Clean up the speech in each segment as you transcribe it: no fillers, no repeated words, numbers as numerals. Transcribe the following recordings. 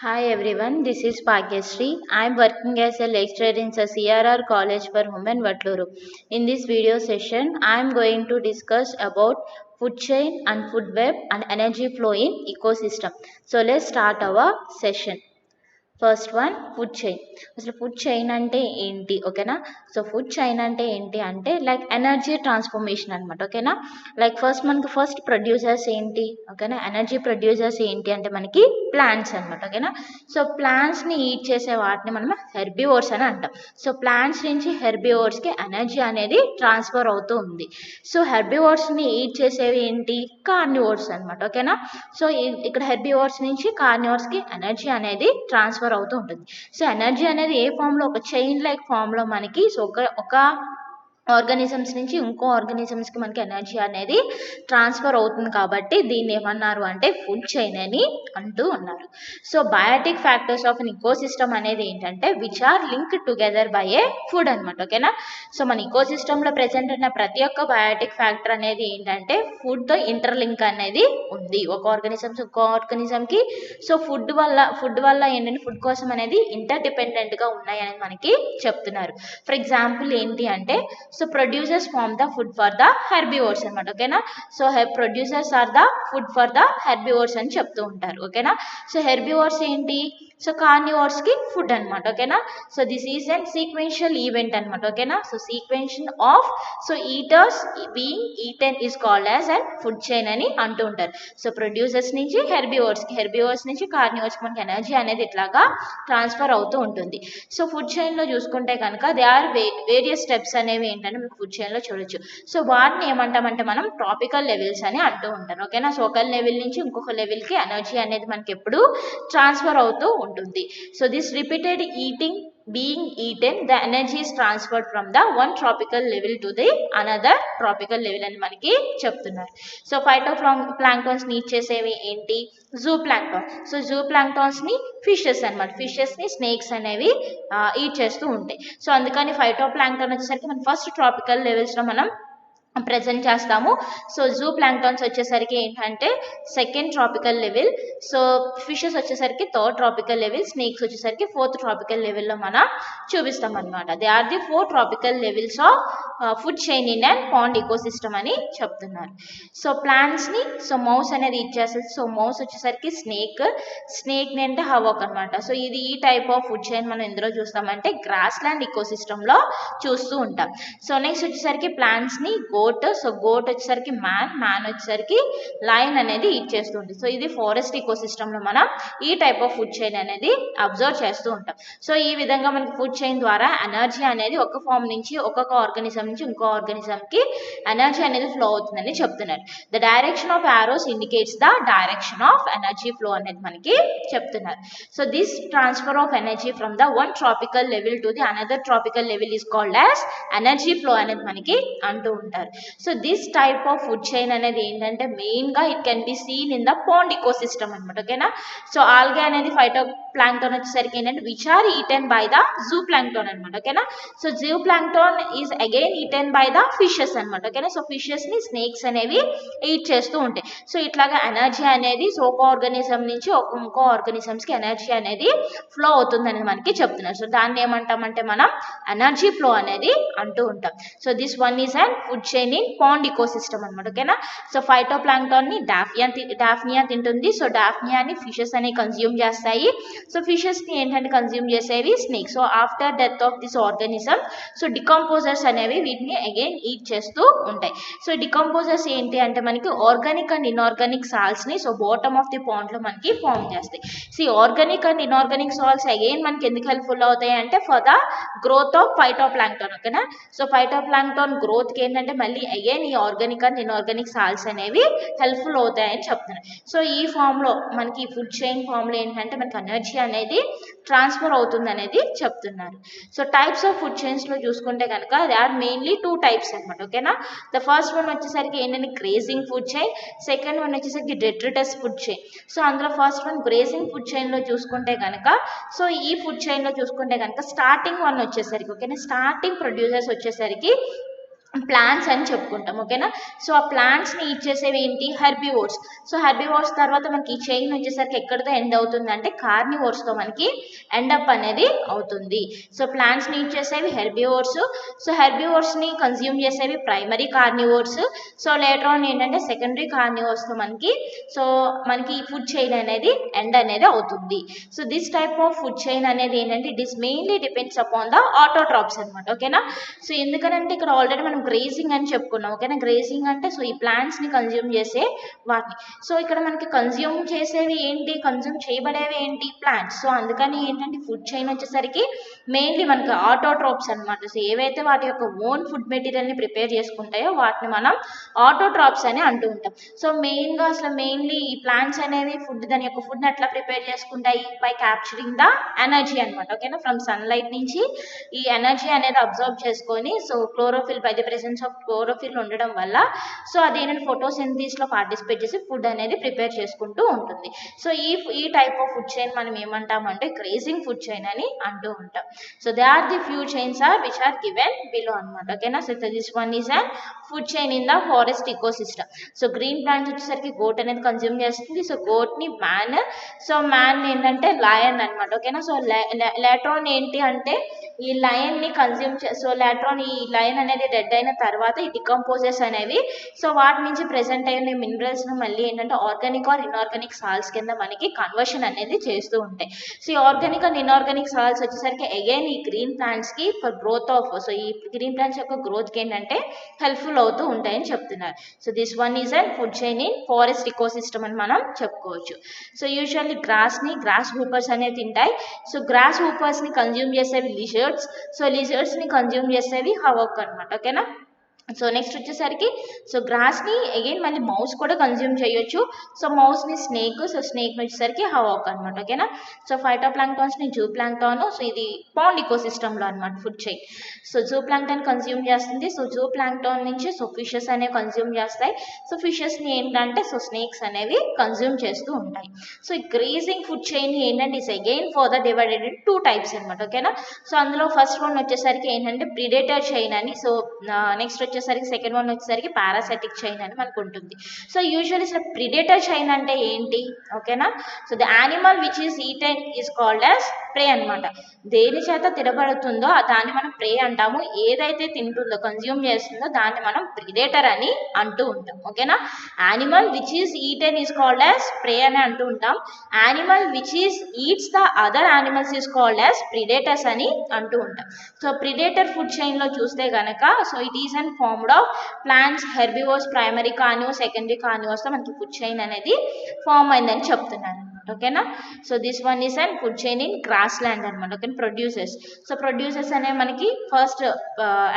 Hi everyone, this is Bhagyashree. I am working as a lecturer in the CRR College for Women, Vatluru. In this video session, I am going to discuss about food chain and food web and energy flow in ecosystem. So let's start our session. First one food chain. అసలు food chain అంటే ఏంటి ఓకేనా? So food chain అంటే ఏంటి అంటే like energy transformation అనమాట ఓకేనా. Like మనకి ఫస్ట్ ప్రొడ్యూసర్స్ ఏంటి ఓకేనా, ఎనర్జీ ప్రొడ్యూసర్స్ ఏంటి అంటే మనకి ప్లాంట్స్ అనమాట ఓకేనా. సో ప్లాంట్స్ని ఈట్ చేసే వాటిని మనం హెర్బివోర్స్ అని అంటాం. సో ప్లాంట్స్ నుంచి హెర్బివోర్స్కి ఎనర్జీ అనేది ట్రాన్స్ఫర్ అవుతూ ఉంది. సో హెర్బివోర్స్ని ఈట్ చేసేవి ఏంటి, కార్నివోర్స్ అనమాట ఓకేనా. సో ఇక్కడ హెర్బివోర్స్ నుంచి కార్నివోర్స్కి ఎనర్జీ అనేది ట్రాన్స్ఫర్ అవుతూ ఉంటుంది. సో ఎనర్జీ అనేది ఏ ఫామ్ లో, ఒక చైన్ లైక్ ఫామ్ లో మనకి సో ఒక ఆర్గానిజమ్స్ నుంచి ఇంకో ఆర్గానిజమ్స్కి మనకి ఎనర్జీ అనేది ట్రాన్స్ఫర్ అవుతుంది కాబట్టి దీన్ని ఏమన్నారు అంటే ఫుడ్ చైన్ అని అంటూ ఉన్నారు. So biotic factors of an ecosystem అనేది ఏంటంటే which are link together by a food అనమాట ఓకేనా. సో మన ఇకోసిస్టంలో ప్రెసెంట్ ఉన్న ప్రతి ఒక్క బయాటిక్ ఫ్యాక్టర్ అనేది ఏంటంటే ఫుడ్తో ఇంటర్లింక్ అనేది ఉంది ఒక ఆర్గానిజమ్స్ ఇంకో ఆర్గానిజంకి. సో ఫుడ్ వల్ల ఏంటంటే ఫుడ్ కోసం అనేది ఇంటర్ డిపెండెంట్గా ఉన్నాయి అనేది మనకి చెప్తున్నారు. ఫర్ ఎగ్జాంపుల్ ఏంటి అంటే so producers form the food for the herbivores అనమాట ఓకేనా. So producers are the food for the herbivores అని చెప్తూ ఉంటారు ఓకేనా. సో హెర్బివోర్స్ ఏంటి, సో కార్నివోర్స్కి ఫుడ్ అనమాట ఓకేనా. So this is and sequential event అనమాట ఓకేనా. So sequence of so eaters being eaten is called as and food chain అని అంటూ ఉంటారు. సో ప్రొడ్యూసర్స్ నుంచి హెర్బివోర్స్ నుంచి కార్నివోర్స్కి మనకి ఎనర్జీ అనేది ఇట్లాగా ట్రాన్స్ఫర్ అవుతూ ఉంటుంది. సో ఫుడ్ చైన్లో చూసుకుంటే కనుక దే ఆర్ వేరియస్ స్టెప్స్ అనేవి ఏంటంటే మీకు ఫుడ్ చైన్లో చూడొచ్చు. సో వాటిని ఏమంటామంటే మనం ట్రాపికల్ లెవెల్స్ అని అంటూ ఉంటారు ఓకేనా. సో ఒక లెవెల్ నుంచి ఇంకొక లెవెల్కి ఎనర్జీ అనేది మనకి ఎప్పుడు ట్రాన్స్ఫర్ అవుతూ ఉంటుంది. So this repeated eating being eaten, the energy is transferred from the one tropical level to the another tropical level అని మనకి చెప్తున్నారు. సో ప్లాంక్టాన్స్ ని చేసేవి ఏంటి, zoo plankton. So zoo planktons ని ఫిషెస్ అనమాట, ఫిషెస్ ని స్నేక్స్ అనేవి ఈట్ చేస్తూ ఉంటాయి. సో అందుకని ఫైటో ప్లాంక్టాన్ వచ్చేసరికి మనం ఫస్ట్ ట్రాపికల్ లెవెల్స్ లో మనం ప్రజెంట్ చేస్తాము. సో జూ ప్లాంక్టాన్స్ వచ్చేసరికి ఏంటంటే second tropical level, so fishes వచ్చేసరికి థర్డ్ ట్రాపికల్ లెవెల్, స్నేక్స్ వచ్చేసరికి ఫోర్త్ ట్రాపికల్ లెవెల్లో మనం చూపిస్తాం అనమాట. They are the 4 tropical levels of food chain in and pond ecosystem అని చెప్తున్నారు. సో ప్లాంట్స్ని సో మౌస్ అనేది ఇచ్చేస్తుంది. సో మౌస్ వచ్చేసరికి స్నేక్ని అంటే హవాక్ అనమాట. సో ఇది ఈ టైప్ ఆఫ్ ఫుడ్ చైన్ మనం ఎందులో చూస్తామంటే గ్రాస్ ల్యాండ్ ఈకోసిస్టంలో చూస్తూ ఉంటాం. సో నెక్స్ట్ వచ్చేసరికి ప్లాంట్స్ని గోట్, సో గోట్ వచ్చేసరికి మ్యాన్ వచ్చేసరికి లయన్ అనేది ఈట్ చేస్తూ ఉంటుంది. సో ఇది ఫారెస్ట్ ఈకోసిస్టంలో మనం ఈ టైప్ ఆఫ్ ఫుడ్ చైన్ అనేది అబ్జర్వ్ చేస్తూ ఉంటాం. సో ఈ విధంగా మనకి ఫుడ్ చైన్ ద్వారా ఎనర్జీ అనేది ఒక ఫామ్ నుంచి ఒక్కొక్క ఆర్గానిజం నుంచి ఇంకో ఆర్గానిజంకి ఎనర్జీ అనేది ఫ్లో అవుతుందని చెప్తున్నారు. The direction of arrows indicates the direction of energy flow అనేది మనకి చెప్తున్నారు. So this transfer of energy from the one tropical level to the another tropical level is called as energy flow అనేది మనకి అంటూ ఉంటారు. So this type of food chain అనేది ఏంటంటే మెయిన్గా it can be seen in the pond ecosystem అనమాట ఓకేనా. So algae అనేది ఫైటో ప్లాంక్టాన్ వచ్చేసరికి ఏంటంటే which are eaten by the zoo plankton అనమాట ఓకేనా. So zoo plankton is again eaten by the fishes అనమాట ఓకేనా. సో ఫిషెస్ని స్నేక్స్ అనేవి ఈట్ చేస్తూ ఉంటాయి. సో ఇట్లాగా ఎనర్జీ అనేది సో ఒక ఆర్గానిజం నుంచి ఇంకో ఆర్గానిజమ్స్కి ఎనర్జీ అనేది ఫ్లో అవుతుంది అనేది మనకి చెప్తున్నారు. సో దాన్ని ఏమంటామంటే మనం ఎనర్జీ ఫ్లో అనేది అంటూ ఉంటాం. So this one is and food chain in pond ecosystem అనమాట ఓకేనా. సో ఫైటో ప్లాంక్టాన్ ని డాఫ్నియా తింటుంది. సో డాఫ్నియాని ఫిషెస్ అనేవి కన్జ్యూమ్ చేస్తాయి. సో ఫిషెస్ ని ఏంటంటే కన్జ్యూమ్ చేసేవి snake. So after death of this organism so decomposers అనేవి వీటిని అగైన్ ఈట్ చేస్తూ ఉంటాయి. సో డికంపోజర్స్ ఏంటి అంటే మనకి ఆర్గానిక్ అండ్ ఇన్ఆర్గానిక్ సాల్ట్స్ ని so bottom of the pond లో మనకి ఫామ్ చేస్తాయి. So organic and inorganic salts again మనకి ఎందుకు హెల్ప్ఫుల్ అవుతాయి అంటే for the growth of phytoplankton ఓకేనా. సో ఫైటో ప్లాంక్టాన్ గ్రోత్ కి ఏంటంటే మళ్ళీ అగైన్ ఈ ఆర్గానిక్ అండ్ ఇన్ఆర్గానిక్ సాల్ట్స్ అనేవి హెల్ప్ఫుల్ అవుతాయని చెప్తున్నారు. సో ఈ ఫామ్ లో మనకి ఫుడ్ చైన్ ఫామ్ లో ఏంటంటే మనకి ఎనర్జీ అనేది ట్రాన్స్ఫర్ అవుతుంది అనేది చెప్తున్నారు. So types of food chains లో చూసుకుంటే కనుక దే ఆర్ మెయిన్లీ 2 టైప్స్ అనమాట ఓకేనా. ద ఫస్ట్ వన్ వచ్చేసరికి ఏంటంటే grazing food chain, second one వచ్చేసరికి డెట్రిటస్ ఫుడ్ చైన్. సో అందులో first one grazing food chain లో చూసుకుంటే కనుక సో ఈ ఫుడ్ చైన్ లో చూసుకుంటే కనుక స్టార్టింగ్ వన్ వచ్చేసరికి ఓకేనా, స్టార్టింగ్ ప్రొడ్యూసర్స్ వచ్చేసరికి ప్లాంట్స్ అని చెప్పుకుంటాం. ఓకేనా. సో ఆ ప్లాంట్స్ని ఇచ్చేసేవి ఏంటి, హెర్బివోర్స్. సో హెర్బివోర్స్ తర్వాత మనకి ఈ చైన్ వచ్చేసరికి ఎక్కడితో ఎండ్ అవుతుంది అంటే కార్నివోర్స్తో మనకి ఎండప్ అనేది అవుతుంది. సో ప్లాంట్స్ని ఇచ్చేసేవి హెర్బివోర్స్. సో హెర్బివోర్స్ని కన్జ్యూమ్ చేసేవి primary carnivores. So later on ఏంటంటే సెకండరీ కార్నివోర్స్తో మనకి ఫుడ్ చైన్ అనేది ఎండ్ అనేది అవుతుంది. So this type of food chain అనేది ఏంటంటే it is mainly depends upon the autotrophs అనమాట. ఓకేనా. సో ఎందుకనంటే ఇక్కడ ఆల్రెడీ మనం గ్రేజింగ్ అని చెప్పుకున్నాం. ఓకేనా. గ్రేజింగ్ అంటే సో ఈ ప్లాంట్స్ని కన్జ్యూమ్ చేసే వాటిని. సో ఇక్కడ మనకి కన్జ్యూమ్ చేసేవి ఏంటి, కన్జ్యూమ్ చేయబడేవి ఏంటి, ప్లాంట్స్. సో అందుకని ఏంటంటే ఫుడ్ చైన్ వచ్చేసరికి మెయిన్లీ మనకి ఆటోట్రాప్స్ అనమాట. సో ఏవైతే వాటి యొక్క ఓన్ ఫుడ్ మెటీరియల్ని ప్రిపేర్ చేసుకుంటాయో వాటిని మనం ఆటోట్రాప్స్ అని అంటూ ఉంటాం. సో మెయిన్లీ ఈ ప్లాంట్స్ అనేవి దాని యొక్క ఫుడ్ని ఎట్లా ప్రిపేర్ చేసుకుంటాయి, బై క్యాప్చరింగ్ ద ఎనర్జీ అనమాట. ఓకేనా. ఫ్రమ్ సన్లైట్ నుంచి ఈ ఎనర్జీ అనేది అబ్జర్వ్ చేసుకొని so chlorophyll, by the presence of chlorophyll ఉండడం వల్ల సో అది ఏంటంటే ఫోటోసింథసిస్లో పార్టిసిపేట్ చేసి ఫుడ్ అనేది ప్రిపేర్ చేసుకుంటూ ఉంటుంది. సో ఈ టైప్ ఆఫ్ ఫుడ్ చైన్ మనం ఏమంటామంటే గ్రేజింగ్ ఫుడ్ చైన్ అని అంటూ ఉంటాం. So they are the few chains which are given below అనమాట. ఓకేనా. So this one is an food chain in the forest ecosystem. So green plants వచ్చేసరికి goat అనేది consume చేస్తుంది. సో గోట్ని మ్యాన్ ఏంటంటే లయన్ అనమాట. ఓకేనా. సో లేట్రాన్ ఏంటి అంటే ఈ లయన్ని సో లేట్రాన్ ఈ లయన్ అనేది డెడ్ అయిన తర్వాత ఈ డికంపోజెస్ అనేవి సో వాటి నుంచి ప్రెసెంట్ అయిన మినరల్స్ని మళ్ళీ ఏంటంటే ఆర్గానిక్ ఆర్ ఇన్ఆర్గానిక్ సాల్స్ కింద మనకి కన్వర్షన్ అనేది చేస్తూ ఉంటాయి. సో ఈ ఆర్గానిక్ అండ్ ఇన్ఆర్గానిక్ సాల్స్ వచ్చేసరికి అగైన్ ఈ గ్రీన్ ప్లాంట్స్కి ఫర్ గ్రోత్ ఆఫ్ సో ఈ గ్రీన్ ప్లాంట్స్ యొక్క గ్రోత్కి ఏంటంటే హెల్ప్ఫుల్ అవుతూ ఉంటాయని చెప్తున్నారు. So this one is and food chain in forest ecosystem అని మనం చెప్పుకోవచ్చు. సో యూజువల్లీ గ్రాస్ హూపర్స్ అనేవి తింటాయి. సో గ్రాస్ హూపర్స్ని కన్జ్యూమ్ చేసేవి లిజర్డ్స్. సో లిజర్డ్స్ని కన్జ్యూమ్ చేసేవి హవాక్ అనమాట. ఓకేనా. సో నెక్స్ట్ వచ్చేసరికి సో గ్రాస్ని అగైన్ మళ్ళీ మౌస్ కూడా కన్జ్యూమ్ చేయొచ్చు. సో మౌస్ని స్నేక్, సో స్నేక్ వచ్చేసరికి హవాక్ అనమాట. ఓకేనా. సో ఫైటోప్లాంక్టాన్స్ని జూ ప్లాంక్టాన్. సో ఇది పాండ్ ఇకోసిస్టంలో అనమాట food chain. So zooplankton consume చేస్తుంది. సో జూ ప్లాంక్టాన్ నుంచి సో ఫిషెస్ అనేవి కన్జ్యూమ్ చేస్తాయి. సో ఫిషెస్ని ఏంటంటే సో స్నేక్స్ అనేవి కన్జ్యూమ్ చేస్తూ ఉంటాయి. సో ఈ గ్రేజింగ్ ఫుడ్ చైన్ ఏంటంటే is again further divided in 2 types అనమాట. ఓకేనా. సో అందులో ఫస్ట్ వన్ వచ్చేసరికి ఏంటంటే ప్రిడేటర్ చైన్ అని. సో నెక్స్ట్ వచ్చేసరికి సెకండ్ వన్ వచ్చేసరికి పారాసైటిక్ చైన్ అని మనకు ఉంటుంది. So usually so predator chain అంటే ఏంటి, ఓకేనా. So the animal which is eaten is called as prey అనమాట. దేని చేత తినబడుతుందో దాన్ని మనం ప్రే అంటాము. ఏదైతే తింటుందో కన్జ్యూమ్ చేస్తుందో దాన్ని మనం ప్రిడేటర్ అని అంటూ ఉంటాం. ఓకేనా. Animal which is eaten is called as prey అని అంటూ ఉంటాం. Animal which is eats the other animals is called as predators అని అంటూ ఉంటాం. సో ప్రిడేటర్ ఫుడ్ చైన్లో చూస్తే కనుక so it is and formed of plants, herbivores, primary carnivores, secondary కార్నివోర్స్తో మనకి ఫుడ్ చైన్ అనేది ఫామ్ అయిందని చెప్తున్నారు. ఓకేనా. So this one is and food chain in grassland అనమాట. ఓకే. ప్రొడ్యూసర్స్. సో ప్రొడ్యూసర్స్ అనేవి మనకి ఫస్ట్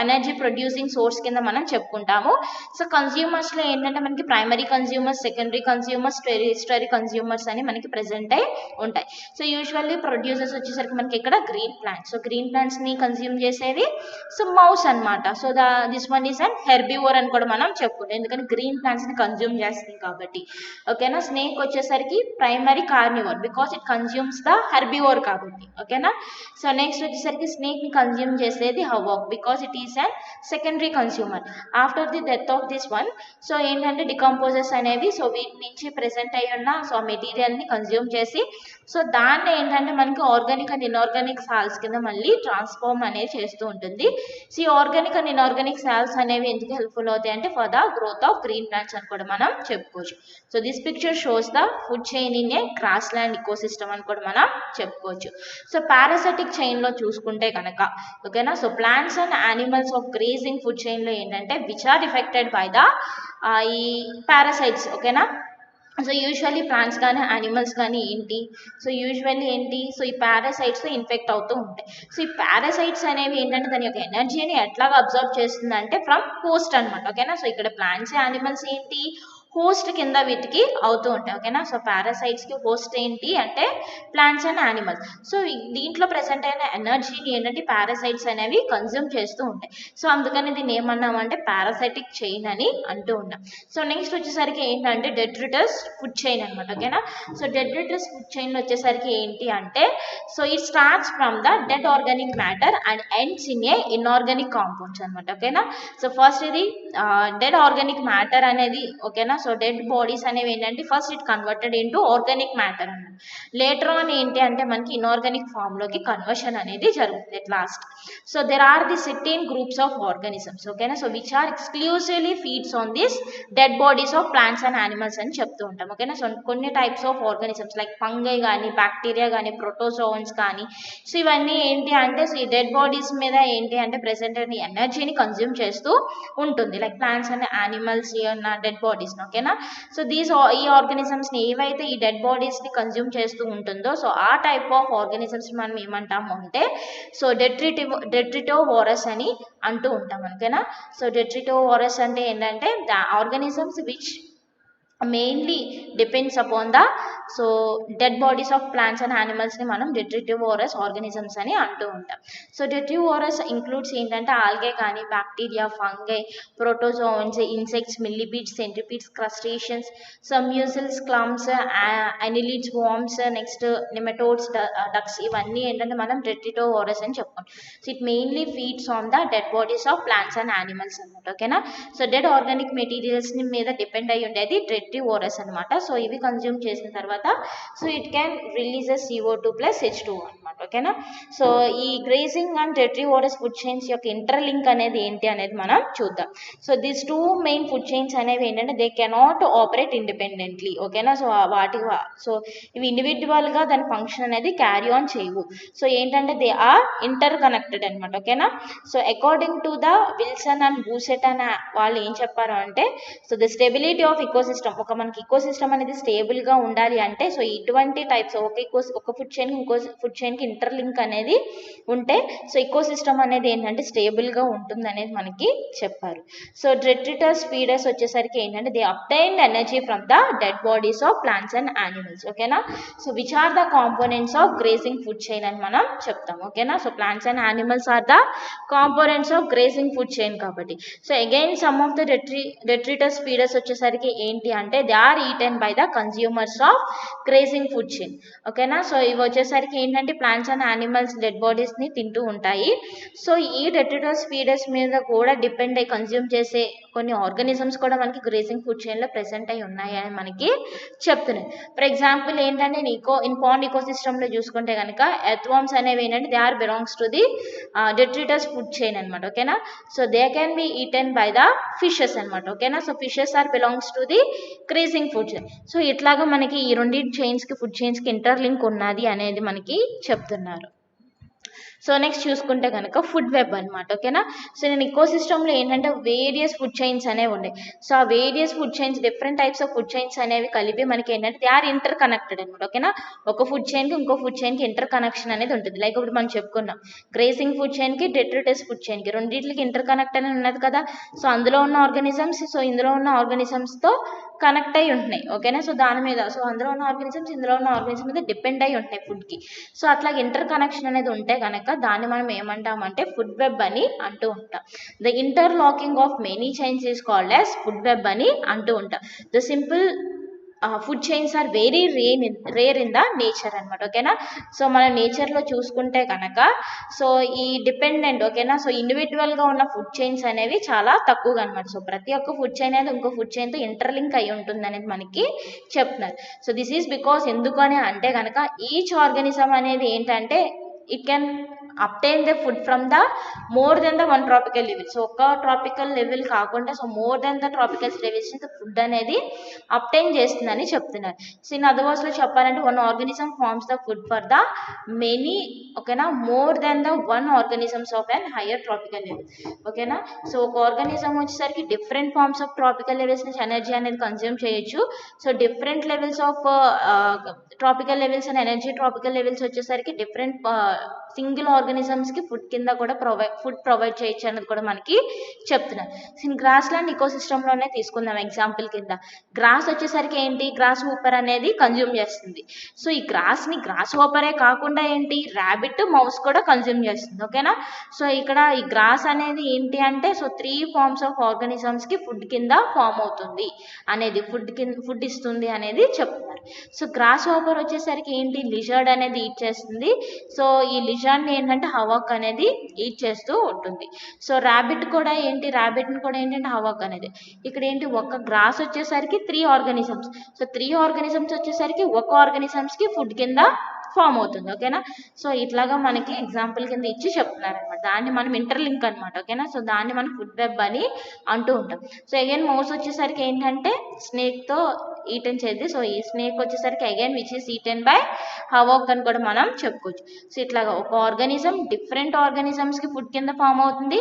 ఎనర్జీ ప్రొడ్యూసింగ్ సోర్స్ కింద మనం చెప్పుకుంటాము. సో కన్జ్యూమర్స్లో ఏంటంటే మనకి primary consumers, secondary consumers, tertiary consumers అని మనకి ప్రెసెంట్ అయి ఉంటాయి. సో యూజువల్లీ ప్రొడ్యూసర్స్ వచ్చేసరికి మనకి ఇక్కడ గ్రీన్ ప్లాంట్స్. సో గ్రీన్ ప్లాంట్స్ని కన్జ్యూమ్ చేసేవి సో మౌస్ అనమాట. So this one is and herbivore అని కూడా మనం చెప్పుకుంటాం. ఎందుకంటే గ్రీన్ ప్లాంట్స్ని కన్జ్యూమ్ చేస్తుంది కాబట్టి. ఓకేనా. స్నేక్ వచ్చేసరికి primary carnivore because it consumes the herbivore కాబట్టి. ఓకేనా. సో నెక్స్ట్ వచ్చేసరికి స్నేక్ని కన్జ్యూమ్ చేసేది hawk because it is and secondary consumer. After the death of this one so ఏంటంటే డికంపోజర్స్ అనేవి సో వీటి నుంచి ప్రెసెంట్ అయ్యి ఉన్న సో మెటీరియల్ని కన్జ్యూమ్ చేసి సో దాన్ని ఏంటంటే మనకి ఆర్గానిక్ అండ్ ఇన్ఆర్గానిక్ సాల్స్ కింద మళ్ళీ ట్రాన్స్ఫార్మ్ అనేది చేస్తూ ఉంటుంది. సో ఈ ఆర్గానిక్ అండ్ ఇన్ఆర్గానిక్ సాల్స్ అనేవి ఎందుకు హెల్ప్ఫుల్ అవుతాయి అంటే for the growth of green plants అని కూడా మనం చెప్పుకోవచ్చు. So this picture shows the food chain in a grassland ecosystem అని కూడా మనం చెప్పుకోవచ్చు. సో పారాసైటిక్ చైన్లో చూసుకుంటే కనుక ఓకేనా. So plants and animals of grazing food చైన్లో ఏంటంటే which are affected by the ఈ పారాసైట్స్. ఓకేనా. సో యూజువల్లీ ప్లాంట్స్ కానీ యానిమల్స్ కానీ సో యూజువల్లీ సో ఈ పారాసైట్స్తో ఇన్ఫెక్ట్ అవుతూ ఉంటాయి. సో ఈ పారాసైట్స్ అనేవి ఏంటంటే దాని యొక్క ఎనర్జీని ఎట్లాగా అబ్జర్వ్ చేస్తుందంటే ఫ్రమ్ హోస్ట్ అనమాట. ఓకేనా. సో ఇక్కడ ప్లాంట్స్ యానిమల్స్ హోస్ట్ కింద వీటికి అవుతూ ఉంటాయి. ఓకేనా. సో పారాసైట్స్కి హోస్ట్ ఏంటి అంటే ప్లాంట్స్ అండ్ యానిమల్స్. సో దీంట్లో ప్రెసెంట్ అయిన ఎనర్జీని ఏంటంటే పారాసైట్స్ అనేవి కన్జ్యూమ్ చేస్తూ ఉంటాయి. సో అందుకని దీన్ని ఏమన్నామంటే పారాసైటిక్ చైన్ అని అంటూ ఉన్నాం. సో నెక్స్ట్ వచ్చేసరికి ఏంటంటే డెట్రిటస్ ఫుడ్ చైన్ అనమాట. ఓకేనా. సో డెట్రిటస్ ఫుడ్ చైన్ వచ్చేసరికి ఏంటి అంటే so it starts from the dead organic matter and ends in a inorganic compounds అనమాట. ఓకేనా. సో ఫస్ట్ ఇది డెడ్ ఆర్గానిక్ మ్యాటర్ అనేది ఓకేనా. సో డెడ్ బాడీస్ అనేవి ఏంటంటే first it converted into organic matter అన్నమాట. లేటర్ ఆన్ ఏంటి అంటే మనకి ఇన్ఆర్గానిక్ ఫామ్లోకి కన్వర్షన్ అనేది జరుగుతుంది at last. So there are the certain groups of organisms ఓకేనా. So which are exclusively feeds on this dead bodies of plants and animals అని చెప్తూ ఉంటాం. ఓకేనా. సో కొన్ని types of organisms like fungi కానీ బ్యాక్టీరియా కానీ ప్రోటోజోన్స్ కానీ so ఇవన్నీ ఏంటి అంటే సో ఈ డెడ్ బాడీస్ మీద ఏంటి అంటే ప్రెసెంట్ ఎనర్జీని కన్జ్యూమ్ చేస్తూ ఉంటుంది లైక్ ప్లాంట్స్ అండ్ యానిమల్స్ ఉన్న డెడ్ బాడీస్. ఓకేనా. సో ఈ ఆర్గానిజమ్స్ని ఏవైతే ఈ డెడ్ బాడీస్ని కన్జ్యూమ్ చేస్తూ ఉంటుందో సో ఆ టైప్ ఆఫ్ ఆర్గానిజమ్స్ మనం ఏమంటాము అంటే సో డెట్రిటోవోరస్ అని అంటూ ఉంటాం. ఓకేనా. సో డెట్రిటోవోరస్ అంటే ఏంటంటే the organisms which mainly depends upon the so dead bodies of plants and యానిమల్స్ని మనం డెట్రిటివోరస్ ఆర్గానిజమ్స్ అని అంటూ ఉంటాం. సో డెట్రిటివోరస్ ఇంక్లూడ్స్ ఏంటంటే ఆల్గే కానీ bacteria fungi protozoans insects millipedes centipedes crustaceans some mussels clams annelids worms next nematodes ducks ఇవన్నీ ఏంటంటే మనం డెట్రిటివోరస్ అని చెప్పుకుంటాం. So it mainly feeds on the dead bodies of plants and animals అనమాట. ఓకేనా. So dead organic materials మీద depend అయ్యి ఉండేది డెట్రిటివోరస్ అనమాట. సో ఇవి కన్జ్యూమ్ చేసిన తర్వాత so it can release CO2 plus H2 అనమాట. ఓకేనా. సో ఈ గ్రేజింగ్ అండ్ డెట్రిటివోరస్ ఫుడ్ చైన్స్ యొక్క ఇంటర్లింక్ అనేది ఏంటి అనేది మనం చూద్దాం. So these two main food chains అనేవి ఏంటంటే దే కెనాట్ ఆపరేట్ ఇండిపెండెంట్లీ. ఓకేనా. సో సో ఇవి ఇండివిజువల్గా దాని ఫంక్షన్ అనేది క్యారీ ఆన్ చేయవు. సో ఏంటంటే దే ఆర్ ఇంటర్ కనెక్టెడ్ అనమాట. ఓకేనా. So according to the Wilson and బూసెట్ అనే వాళ్ళు ఏం చెప్పారు అంటే so the stability of ecosystem మనకి ఇకోసిస్టమ్ అనేది స్టేబుల్గా ఉండాలి అంటే సో ఇటువంటి టైప్స్ ఒక ఫుడ్ చైన్ ఇంకో ఫుడ్ చైన్కి ఇంటర్లింక్ అనేది ఉంటే సో ఇకోసిస్టమ్ అనేది ఏంటంటే స్టేబుల్గా ఉంటుంది అనేది మనకి చెప్పారు. సో డెట్రిటస్ ఫీడర్స్ వచ్చేసరికి ఏంటంటే they obtained energy from the dead bodies of plants and animals. ఓకేనా. So which are the components of grazing food chain అని మనం చెప్తాం. ఓకేనా. So plants and animals are the components of grazing food chain కాబట్టి so again some of the detritus feeders వచ్చేసరికి ఏంటి అంటే they are eaten by the consumers of grazing food chain. ఓకేనా. So ఇవి వచ్చేసరికి ఏంటంటే ప్లాంట్స్ అండ్ యానిమల్స్ డెడ్ బాడీస్ని తింటూ ఉంటాయి. సో ఈ డెట్రిటస్ ఫీడర్స్ మీద కూడా డిపెండ్ అయ్యి కన్జ్యూమ్ చేసే కొన్ని ఆర్గానిజమ్స్ కూడా మనకి గ్రేజింగ్ ఫుడ్ చైన్లో ప్రెసెంట్ అయి ఉన్నాయి అని మనకి చెప్తున్నాయి. ఫర్ ఎగ్జాంపుల్ ఏంటంటే ఇన్ పాండ్ ఈకోసిస్టమ్లో చూసుకుంటే కనుక ఎర్త్వార్మ్స్ అనేవి ఏంటంటే they are belongs to the detritus food chain అనమాట. ఓకేనా. So they can be eaten by the fishes అనమాట. ఓకేనా. So fishes are belongs to the grazing food chain. So ఇట్లాగా మనకి ఈ రెండు ఫుడ్ చైన్స్కి ఇంటర్లింక్ ఉన్నది అనేది మనకి చెప్తున్నారు. సో నెక్స్ట్ చూసుకుంటే కనుక ఫుడ్ వెబ్ అనమాట. ఓకేనా. సో నేను ఇకోసిస్టమ్లో ఏంటంటే వేరియస్ ఫుడ్ చైన్స్ అనేవి ఉన్నాయి. సో ఆ various food chains different types of food chains అనేవి కలిపి మనకి ఏంటంటే దే ఆర్ ఇంటర్ కనెక్టెడ్ అనమాట. ఓకేనా. ఒక ఫుడ్ చైన్కి ఇంకో ఫుడ్ చైన్కి ఇంటర్ కనెక్షన్ అనేది ఉంటుంది. లైక్ ఇప్పుడు మనం చెప్పుకున్నాం గ్రేజింగ్ ఫుడ్ చైన్కి డెట్రిటస్ ఫుడ్ చైన్కి రెండింటికి ఇంటర్ కనెక్ట్ అనేది ఉన్నది కదా. సో అందులో ఉన్న ఆర్గానిజమ్స్ సో ఇందులో ఉన్న ఆర్గానిజమ్స్తో కనెక్ట్ అయి ఉంటున్నాయి. ఓకేనా. సో దాని మీద సో అందులో ఉన్న ఆర్గానిజమ్స్ ఇందులో ఉన్న ఆర్గానిజం మీద డిపెండ్ అయి ఉంటాయి ఫుడ్కి. సో అట్లా ఇంటర్ కనెక్షన్ అనేది ఉంటే కనుక దాన్ని మనం ఏమంటామంటే ఫుడ్ వెబ్ అని అంటూ ఉంటాం. The interlocking of many chains is called as food web అని అంటూ ఉంటాం. The simple food chains are very rare in the nature అనమాట. ఓకేనా. సో మనం నేచర్లో చూసుకుంటే కనుక సో ఈ డిపెండెంట్ ఓకేనా సో ఇండివిజువల్గా ఉన్న ఫుడ్ చైన్స్ అనేవి చాలా తక్కువగా అనమాట. సో ప్రతి ఒక్క ఫుడ్ చైన్ అనేది ఇంకో ఫుడ్ చైన్తో ఇంటర్లింక్ అయి ఉంటుంది అనేది మనకి చెప్తున్నారు. సో దిస్ ఈజ్ బికాస్ ఎందుకు అని అంటే కనుక ఈచ్ ఆర్గానిజం అనేది ఏంటంటే it can obtain the food from the more than the one tropical level. So ఒక ట్రాపికల్ లెవెల్ కాకుండా so more than the tropical levels food అనేది అప్టైన్ చేస్తుందని చెప్తున్నారు. సో ఇన్ అదర్ వర్డ్స్లో చెప్పాలంటే one organism forms the food for the many ఓకేనా more than the one organisms of an higher tropical level. ఓకేనా. So ఒక organism వచ్చేసరికి different forms of tropical levels నుంచి ఎనర్జీ అనేది కన్జ్యూమ్ చేయొచ్చు. So different levels of tropical levels and energy tropical levels వచ్చేసరికి different single ఆర్గానిజమ్స్కి food కింద కూడా food provide చేయొచ్చు అన్నది కూడా మనకి చెప్తున్నారు. గ్రాస్ ల్యాండ్ ఇకోసిస్టంలోనే తీసుకుందాం ఎగ్జాంపుల్ కింద. గ్రాస్ వచ్చేసరికి ఏంటి, గ్రాస్ హూపర్ అనేది కన్జ్యూమ్ చేస్తుంది. సో ఈ గ్రాస్ హూపరే కాకుండా ఏంటి, ర్యాబిట్, మౌస్ కూడా కన్జ్యూమ్ చేస్తుంది. ఓకేనా. సో ఇక్కడ ఈ గ్రాస్ అనేది ఏంటి అంటే, సో 3 ఫార్మ్స్ ఆఫ్ ఆర్గానిజమ్స్కి ఫుడ్ కింద ఫామ్ అవుతుంది అనేది, ఫుడ్ ఇస్తుంది అనేది చెప్తున్నారు. సో గ్రాస్ హోపర్ వచ్చేసరికి ఏంటి, లిజర్డ్ అనేది ఈట్ చేస్తుంది. సో ఈ లిజర్డ్ని ఏంటంటే హవాక్ అనేది ఈట్ చేస్తూ ఉంటుంది. సో ర్యాబిట్ని కూడా ఏంటంటే హవాక్ అనేది. ఇక్కడ ఏంటి, ఒక గ్రాస్ వచ్చేసరికి 3 ఆర్గానిజమ్స్. సో 3 ఆర్గానిజమ్స్ వచ్చేసరికి ఒక ఆర్గానిజమ్స్కి ఫుడ్ కింద ఫామ్ అవుతుంది. ఓకేనా. సో ఇట్లాగా మనకి ఎగ్జాంపుల్ కింద ఇచ్చి చెప్తున్నారు అనమాట. దాన్ని మనం ఇంటర్లింక్ అనమాట. ఓకేనా. సో దాన్ని మనం ఫుడ్ వెబ్ అని అంటూ ఉంటాం. సో అగైన్ మౌస్ వచ్చేసరికి ఏంటంటే స్నేక్తో ఈటెన్ చేద్ది. సో ఈ స్నేక్ వచ్చేసరికి again which is eaten by hawk అని కూడా మనం చెప్పుకోవచ్చు. సో ఇట్లాగా ఒక ఆర్గానిజం డిఫరెంట్ ఆర్గానిజమ్స్కి ఫుడ్ కింద ఫామ్ అవుతుంది,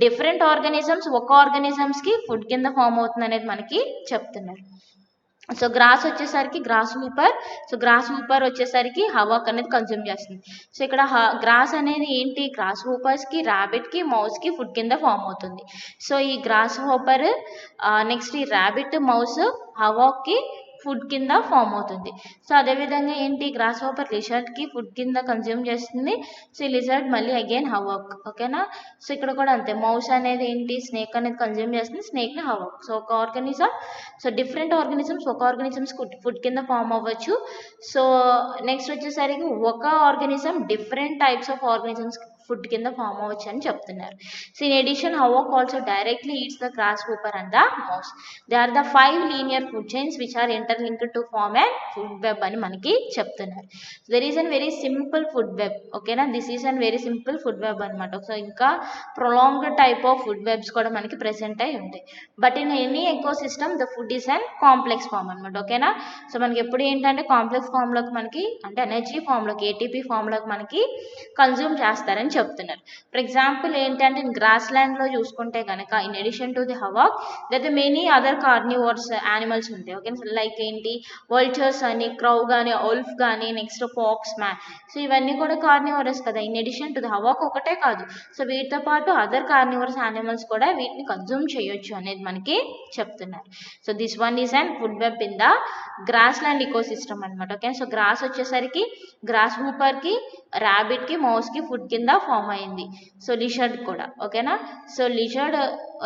డిఫరెంట్ ఆర్గానిజమ్స్ ఒక ఆర్గానిజమ్స్కి ఫుడ్ కింద ఫామ్ అవుతుంది అనేది మనకి చెప్తున్నారు. సో గ్రాస్ వచ్చేసరికి grasshopper. So grasshopper వచ్చేసరికి హవాక్ అనేది కన్జ్యూమ్ చేస్తుంది. సో ఇక్కడ గ్రాస్ అనేది ఏంటి, గ్రాస్ హూపర్స్కి, ర్యాబిట్కి, మౌస్కి ఫుడ్ కింద ఫామ్ అవుతుంది. సో ఈ గ్రాస్ హూపర్ నెక్స్ట్ ఈ ర్యాబిట్, మౌస్ హవాక్కి ఫుడ్ కింద ఫామ్ అవుతుంది. సో అదేవిధంగా ఏంటి, గ్రాస్ హోపర్ లిజర్డ్కి ఫుడ్ కింద కన్జ్యూమ్ చేస్తుంది. సో ఈ లిజర్డ్ మళ్ళీ అగైన్ హవాక్. ఓకేనా. సో ఇక్కడ కూడా అంతే, మౌస్ అనేది ఏంటి, స్నేక్ అనేది కన్జ్యూమ్ చేస్తుంది, స్నేక్ని హవాక్. సో ఒక ఆర్గానిజం, సో డిఫరెంట్ ఆర్గానిజమ్స్ ఒక ఆర్గానిజమ్స్ ఫుడ్ కింద ఫామ్ అవ్వచ్చు. సో నెక్స్ట్ వచ్చేసరికి ఒక organism different types of organisms food కింద ఫామ్ అవ్వచ్చు అని చెప్తున్నారు. So in addition hawk also directly eats the grasshopper and the mouse. They are the 5 linear food chains which are interlinked to form and food web అని మనకి చెప్తున్నారు. There is an very simple food web. ఓకేనా. This is an very simple food web అనమాట. So ఇంకా prolonged type of food webs కూడా మనకి present అయి ఉంటాయి. But in any eco system the food is and complex form అనమాట. ఓకేనా. So మనకి ఎప్పుడు ఏంటంటే కాంప్లెక్స్ ఫామ్లోకి మనకి అంటే ఎనర్జీ ఫామ్లోకి, ఏటీపీ ఫామ్లోకి మనకి కన్జ్యూమ్ చేస్తారని చెప్తున్నారు. ఫర్ ఎగ్జాంపుల్ ఏంటంటే గ్రాస్ ల్యాండ్లో చూసుకుంటే కనుక in addition to the havoc that many other carnivores animals ఉంటాయి. ఓకే. లైక్ ఏంటి, వల్చర్స్ అని, క్రౌ కానీ, ఒల్ఫ్ కానీ, నెక్స్ట్ ఫాక్స్, మ్యాన్. సో ఇవన్నీ కూడా కార్నివరస్ కదా. In addition to the havoc ఒకటే కాదు, సో వీటితో పాటు అదర్ కార్నివరస్ యానిమల్స్ కూడా వీటిని కన్జ్యూమ్ చేయొచ్చు అనేది మనకి చెప్తున్నారు. So this one is and food web in the grassland ecosystem అనమాట. ఓకే. సో గ్రాస్ వచ్చేసరికి గ్రాస్ హూపర్కి, ర్యాబిట్కి, మౌస్కి ఫుడ్ కింద ఫామ్ అయింది. సో లిజర్డ్ కూడా. ఓకేనా. సో లిజర్డ్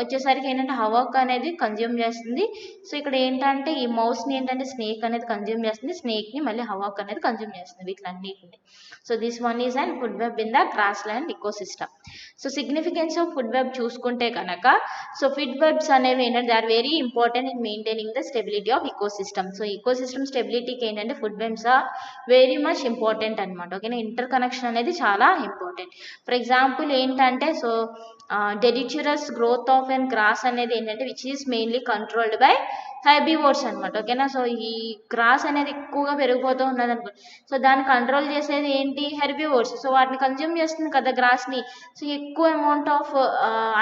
వచ్చేసరికి ఏంటంటే హవాక్ అనేది కన్జ్యూమ్ చేస్తుంది. సో ఇక్కడ ఏంటంటే ఈ మౌస్ని ఏంటంటే స్నేక్ అనేది కన్జ్యూమ్ చేస్తుంది, స్నేక్ని మళ్ళీ హవాక్ అనేది కన్జ్యూమ్ చేస్తుంది వీటిలన్నిటిని. So this one is and food web in the grassland ecosystem. So significance of food web చూసుకుంటే కనుక, సో ఫుడ్ వెబ్స్ అనేవి ఏంటంటే they are very important in maintaining the stability of ecosystem. So ecosystem స్టెబిలిటీకి ఏంటంటే food webs are very much important అనమాట. ఓకేనా. Interconnection అనేది చాలా ఇంపార్టెంట్. ఫర్ ఎగ్జాంపుల్ ఏంటంటే, సో డెరిచురస్ గ్రోత్ ఆఫ్ అండ్ గ్రాస్ అనేది ఏంటంటే which is mainly controlled by herbivores అనమాట. ఓకేనా. సో ఈ గ్రాస్ అనేది ఎక్కువగా పెరిగిపోతూ ఉన్నది అనుకో, సో దాన్ని కంట్రోల్ చేసేది ఏంటి, హెర్బివోర్స్. సో వాటిని కన్జ్యూమ్ చేస్తుంది కదా గ్రాస్ని. సో ఎక్కువ amount of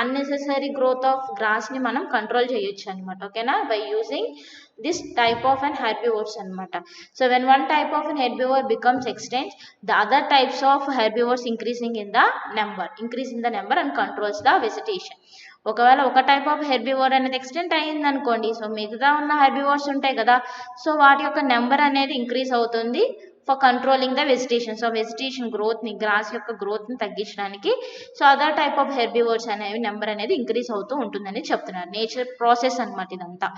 unnecessary growth of గ్రాస్ని మనం కంట్రోల్ చేయొచ్చు అనమాట. ఓకేనా, by using this type of an herbivores anamata. So when one type of an herbivore becomes extinct, the other types of herbivores increase in the number and controls the vegetation. ఒకవేళ ఒక type of herbivore అనేది extent అయ్యింది అనుకోండి, so మిగతా ఉన్న herbivores ఉంటాయి కదా, so వాటి యొక్క నెంబర్ అనేది ఇంక్రీజ్ అవుతుంది for controlling the vegetation. So vegetation గ్రోత్ని, గ్రాస్ యొక్క గ్రోత్ని తగ్గించడానికి so other type of herbivores అనేవి నెంబర్ అనేది ఇంక్రీజ్ అవుతూ ఉంటుందని చెప్తున్నారు. నేచర్ ప్రాసెస్ అనమాట ఇదంతా.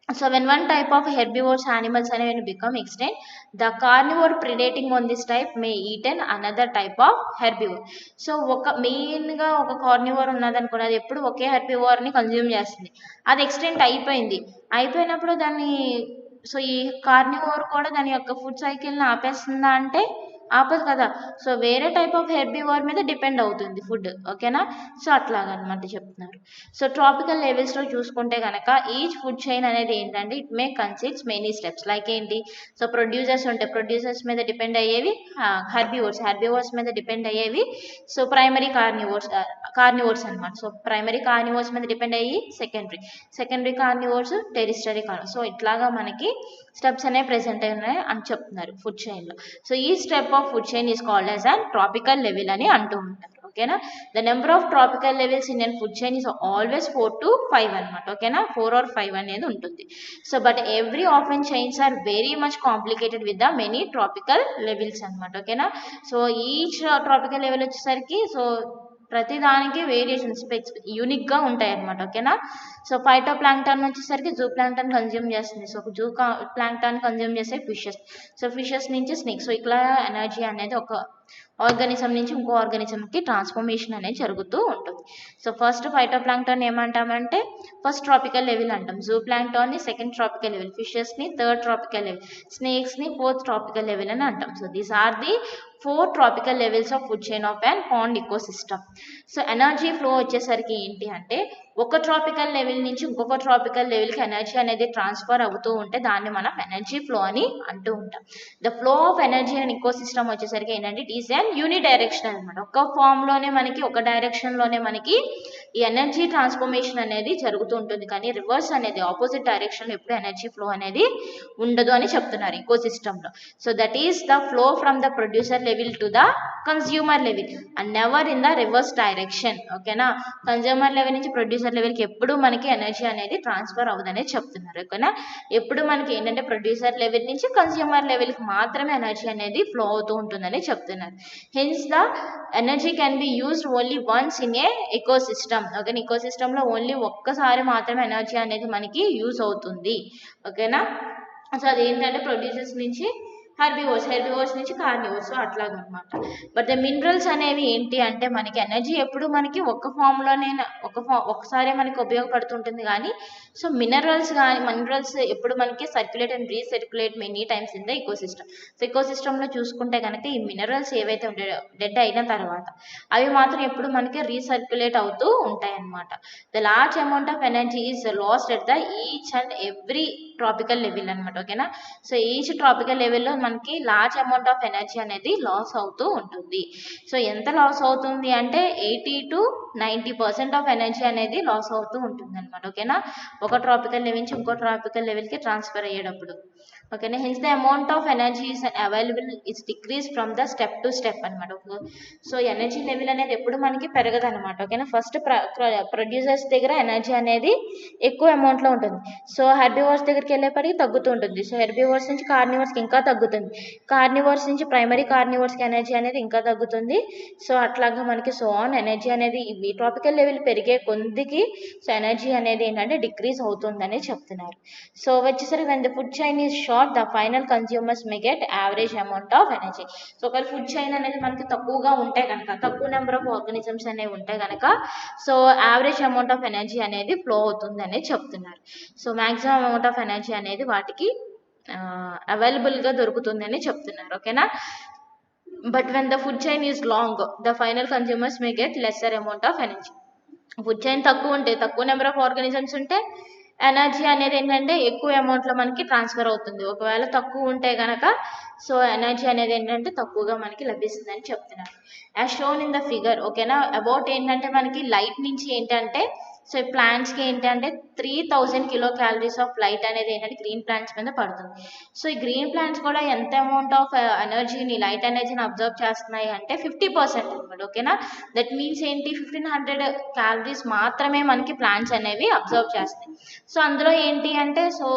So when one type of herbivores animals become extinct, the carnivore predating on this type may eat another type of herbivore. So ఒక మెయిన్గా ఒక కార్నివోర్ ఉన్నది అనుకోండి, అది ఎప్పుడు ఒకే హెర్బివోర్ని కన్జ్యూమ్ చేస్తుంది. అది ఎక్స్టెంట్ అయిపోయినప్పుడు దాన్ని, సో ఈ కార్నివోర్ కూడా దాని యొక్క ఫుడ్ సైకిల్ని ఆపేస్తుందా అంటే ఆపదు కదా. సో వేరే టైప్ ఆఫ్ హెర్బివోర్ మీద డిపెండ్ అవుతుంది ఫుడ్. ఓకేనా. సో అట్లాగనమాట చెప్తున్నారు. సో ట్రాపికల్ లెవెల్స్లో చూసుకుంటే కనుక ఈచ్ ఫుడ్ చైన్ అనేది ఏంటంటే it May consist many steps. Like ఏంటి, సో ప్రొడ్యూసర్స్ ఉంటాయి, ప్రొడ్యూసర్స్ మీద డిపెండ్ అయ్యేవి హెర్బివోర్స్ మీద డిపెండ్ అయ్యేవి సో ప్రైమరీ కార్నివోర్స్ అనమాట. సో ప్రైమరీ కార్నివోర్స్ మీద డిపెండ్ అయ్యి సెకండరీ కార్నివోర్స్, టెరిస్టరీ కార్నివోర్స్. సో ఇట్లాగా మనకి స్టెప్స్ అనేవి ప్రెసెంట్ అయి ఉన్నాయి అని చెప్తున్నారు ఫుడ్ చైన్లో. సో ఈ step of food chain is called as an tropical level అని అంటూ ఉంటారు. ఓకేనా. The number of tropical levels in and food chain is always 4 to 5 అనమాట. ఓకేనా, 4 or 5 అనేది ఉంటుంది. So but every often chains are very much complicated with the many tropical levels అనమాట. ఓకేనా. సో ఈచ్ ట్రాపికల్ లెవెల్ వచ్చేసరికి so ప్రతి దానికి variations యూనిక్గా ఉంటాయి అనమాట. ఓకేనా. సో ఫైటో ప్లాంక్టాన్ వచ్చేసరికి జూ ప్లాంక్టాన్ కన్జ్యూమ్ చేస్తుంది. సో జూ ప్లాంక్టాన్ కన్జ్యూమ్ చేసే ఫిషెస్. సో ఫిషెస్ నుంచి స్నేక్స్. సో ఇట్లా ఎనర్జీ అనేది ఒక ఆర్గానిజం నుంచి ఇంకో ఆర్గానిజంకి ట్రాన్స్ఫర్మేషన్ అనేది జరుగుతూ ఉంటుంది. సో ఫస్ట్ ఫైటో ప్లాంక్టాన్ ఏమంటామంటే ఫస్ట్ ట్రాపికల్ లెవెల్ అంటాం. జూ ప్లాంక్టాన్ని సెకండ్ ట్రాపికల్ లెవెల్, ఫిషెస్ని థర్డ్ ట్రాపికల్ లెవెల్, స్నేక్స్ని ఫోర్త్ ట్రాపికల్ లెవెల్ అని అంటాం. So these are the 4 tropical levels of food chain of and pond ecosystem. So energy flow వచ్చేసరికి ఏంటి అంటే ఒక ట్రాపికల్ లెవెల్ నుంచి ఇంకొక ట్రాపికల్ లెవెల్కి ఎనర్జీ అనేది ట్రాన్స్ఫర్ అవుతూ ఉంటే దాన్ని మనం ఎనర్జీ ఫ్లో అని అంటూ ఉంటాం. The flow of energy and ecosystem వచ్చేసరికి ఏంటంటే ఇట్ ఈస్ అన్ యూనిడైరెక్షనల్ అనమాట. ఒక ఫామ్లోనే మనకి ఒక డైరెక్షన్లోనే మనకి ఈ ఎనర్జీ ట్రాన్స్ఫర్మేషన్ అనేది జరుగుతూ ఉంటుంది. కానీ రివర్స్ అనేది ఆపోజిట్ డైరెక్షన్లో ఎప్పుడు ఎనర్జీ ఫ్లో అనేది ఉండదు అని చెప్తున్నారు ఇకోసిస్టంలో. So that is the flow from the producer level to the consumer level and never in the reverse direction. ఓకేనా. కన్స్యూమర్ లెవెల్ నుంచి ప్రొడ్యూసర్ లెవెల్కి ఎప్పుడు మనకి ఎనర్జీ అనేది ట్రాన్స్ఫర్ అవ్వదనే చెప్తున్నారు. ఓకేనా. ఎప్పుడు మనకి ఏంటంటే ప్రొడ్యూసర్ లెవెల్ నుంచి కన్స్యూమర్ లెవెల్కి మాత్రమే ఎనర్జీ అనేది ఫ్లో అవుతూ ఉంటుందని చెప్తున్నారు. Hence the energy can be used only once in a ecosystem. ఓకేనా. ఇకోసిస్టంలో ఓన్లీ ఒక్కసారి మాత్రమే ఎనర్జీ అనేది మనకి యూజ్ అవుతుంది. ఓకేనా. సో అదేంటంటే ప్రొడ్యూసర్స్ నుంచి హెర్బివోర్స్ నుంచి కార్నివోర్స్. సో అట్లాగనమాట. బట్ ద మినరల్స్ అనేవి ఏంటి అంటే మనకి ఎనర్జీ ఎప్పుడు మనకి ఒక ఫామ్లోనే ఒకసారి మనకి ఉపయోగపడుతుంటుంది. కానీ సో మినరల్స్ ఎప్పుడు మనకి circulate and recirculate many times in the ecosystem. So ఇకోసిస్టంలో చూసుకుంటే కనుక ఈ మినరల్స్ ఏవైతే ఉంటాయో డెడ్ అయిన తర్వాత అవి మాత్రం ఎప్పుడు మనకి రీసర్క్యులేట్ అవుతూ ఉంటాయి అన్నమాట. The large amount of energy is lost at the each and every tropical level అనమాట. ఓకేనా. సో ఈచ్ ట్రాపికల్ లెవెల్లో మనకి లార్జ్ అమౌంట్ ఆఫ్ ఎనర్జీ అనేది లాస్ అవుతూ ఉంటుంది. సో ఎంత లాస్ అవుతుంది అంటే 80 to 90% ఆఫ్ ఎనర్జీ అనేది లాస్ అవుతూ ఉంటుంది అనమాట. ఓకేనా. ఒక ట్రాపికల్ లెవెల్ నుంచి ఇంకో ట్రాపికల్ లెవెల్కి ట్రాన్స్ఫర్ అయ్యేటప్పుడు. ఓకేనా. Hence the amount of energy is available is decrease from the step to step అనమాట. సో ఎనర్జీ లెవెల్ అనేది ఎప్పుడు మనకి పెరగదు అనమాట. ఓకేనా. ఫస్ట్ ప్రొడ్యూసర్స్ దగ్గర ఎనర్జీ అనేది ఎక్కువ అమౌంట్లో ఉంటుంది. సో హెర్బివోర్స్ దగ్గరికి వెళ్ళేపటికి తగ్గుతూ ఉంటుంది. సో హెర్బివోర్స్ నుంచి కార్నివర్స్కి ఇంకా తగ్గుతుంది. కార్నివర్స్ నుంచి ప్రైమరీ కార్నివర్స్కి ఎనర్జీ అనేది ఇంకా తగ్గుతుంది. సో అట్లాగా మనకి సో ఆన్ ఎనర్జీ అనేది ఈ ట్రాపికల్ లెవెల్ పెరిగే కొద్దికి సో ఎనర్జీ అనేది ఏంటంటే డిక్రీజ్ అవుతుందని చెప్తున్నారు. సో వచ్చేసరికి when the food chain is short, the final consumers may get average amount of energy. So ఒకవేళ ఫుడ్ చైన్ అనేది మనకి తక్కువగా ఉంటే కనుక, తక్కువ నెంబర్ ఆఫ్ ఆర్గానిజమ్స్ అనేవి ఉంటే కనుక so average amount of energy అనేది ఫ్లో అవుతుంది అనేది చెప్తున్నారు. So maximum amount of energy అనేది వాటికి అవైలబుల్గా దొరుకుతుందని చెప్తున్నారు. ఓకేనా. But when the food chain is long, the final consumers may get lesser amount of energy. Food chain తక్కువ ఉంటే, తక్కువ నెంబర్ ఆఫ్ ఆర్గానిజమ్స్ ఉంటే ఎనర్జీ అనేది ఏంటంటే ఎక్కువ అమౌంట్లో మనకి ట్రాన్స్ఫర్ అవుతుంది. ఒకవేళ తక్కువ ఉంటే కనుక సో ఎనర్జీ అనేది ఏంటంటే తక్కువగా మనకి లభిస్తుందని చెప్తున్నారు. As shown in the figure. ఓకేనా. అబౌట్ ఏంటంటే మనకి లైట్ నుంచి ఏంటంటే సో ఈ ప్లాంట్స్కి ఏంటంటే 3000 kcal ఆఫ్ లైట్ అనేది ఏంటంటే గ్రీన్ ప్లాంట్స్ మీద పడుతుంది. సో ఈ గ్రీన్ ప్లాంట్స్ కూడా ఎంత అమౌంట్ ఆఫ్ ఎనర్జీని, లైట్ ఎనర్జీని అబ్జర్వ్ చేస్తున్నాయి అంటే 50% అనమాట. ఓకేనా. దట్ మీన్స్ ఏంటి 1500 calories మాత్రమే మనకి ప్లాంట్స్ అనేవి అబ్జర్వ్ చేస్తాయి. సో అందులో ఏంటి అంటే సో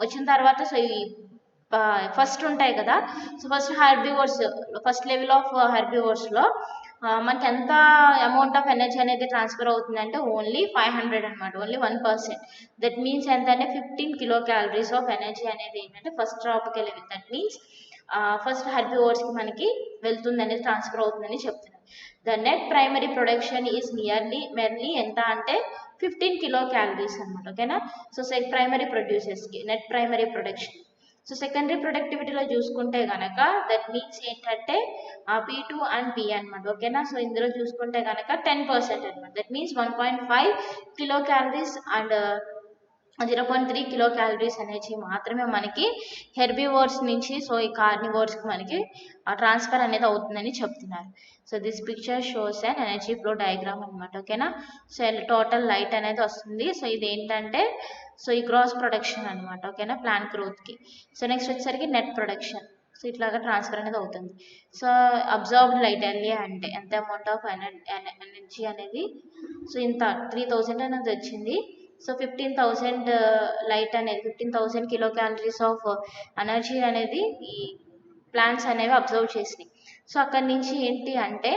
వచ్చిన తర్వాత సో ఈ ఫస్ట్ ఉంటాయి కదా. సో ఫస్ట్ లెవెల్ ఆఫ్ హెర్బివోర్స్లో మనకి ఎంత అమౌంట్ ఆఫ్ ఎనర్జీ అనేది ట్రాన్స్ఫర్ అవుతుందంటే ఓన్లీ 500 అనమాట. ఓన్లీ 1%. దట్ మీన్స్ ఎంత అంటే 15 kcal ఆఫ్ ఎనర్జీ అనేది ఏంటంటే first tropical level. That means first హెర్బివోర్స్కి మనకి వెళ్తుంది అనేది ట్రాన్స్ఫర్ అవుతుందని చెప్తున్నారు. The net primary production is merely ఎంత అంటే 15 kcal అనమాట. ఓకేనా. సో ప్రైమరీ ప్రొడ్యూసర్స్కి net primary production. So secondary ప్రొడక్టివిటీలో చూసుకుంటే కనుక దట్ మీన్స్ ఏంటంటే P2 అండ్ P అనమాట. ఓకేనా. సో ఇందులో చూసుకుంటే కనుక 10% అనమాట. That means 1.5 kcal and 0.3 kilo calories energy మాత్రమే మనకి హెర్బివోర్స్ నుంచి సో ఈ కార్నివోర్స్కి మనకి ట్రాన్స్ఫర్ అనేది అవుతుందని చెప్తున్నారు. So this picture shows and energy flow diagram అనమాట. ఓకేనా. సో టోటల్ లైట్ అనేది వస్తుంది. సో ఇది ఏంటంటే సో ఈ గ్రాస్ ప్రొడక్షన్ అనమాట. ఓకేనా, ప్లాంట్ గ్రోత్కి. సో నెక్స్ట్ వచ్చేసరికి నెట్ ప్రొడక్షన్. సో ఇట్లాగా ట్రాన్స్ఫర్ అనేది అవుతుంది. సో అబ్జర్వ్డ్ లైట్ ఎల్ఏ అంటే ఎంత అమౌంట్ ఆఫ్ ఎనర్జీ అనేది సో ఇంత 3000 అనేది వచ్చింది. సో 15,000 లైట్ అనేది 15,000 కిలో క్యాలరీస్ ఆఫ్ ఎనర్జీ అనేది ఈ ప్లాంట్స్ అనేవి అబ్జర్వ్ చేసినాయి. సో అక్కడి నుంచి ఏంటి అంటే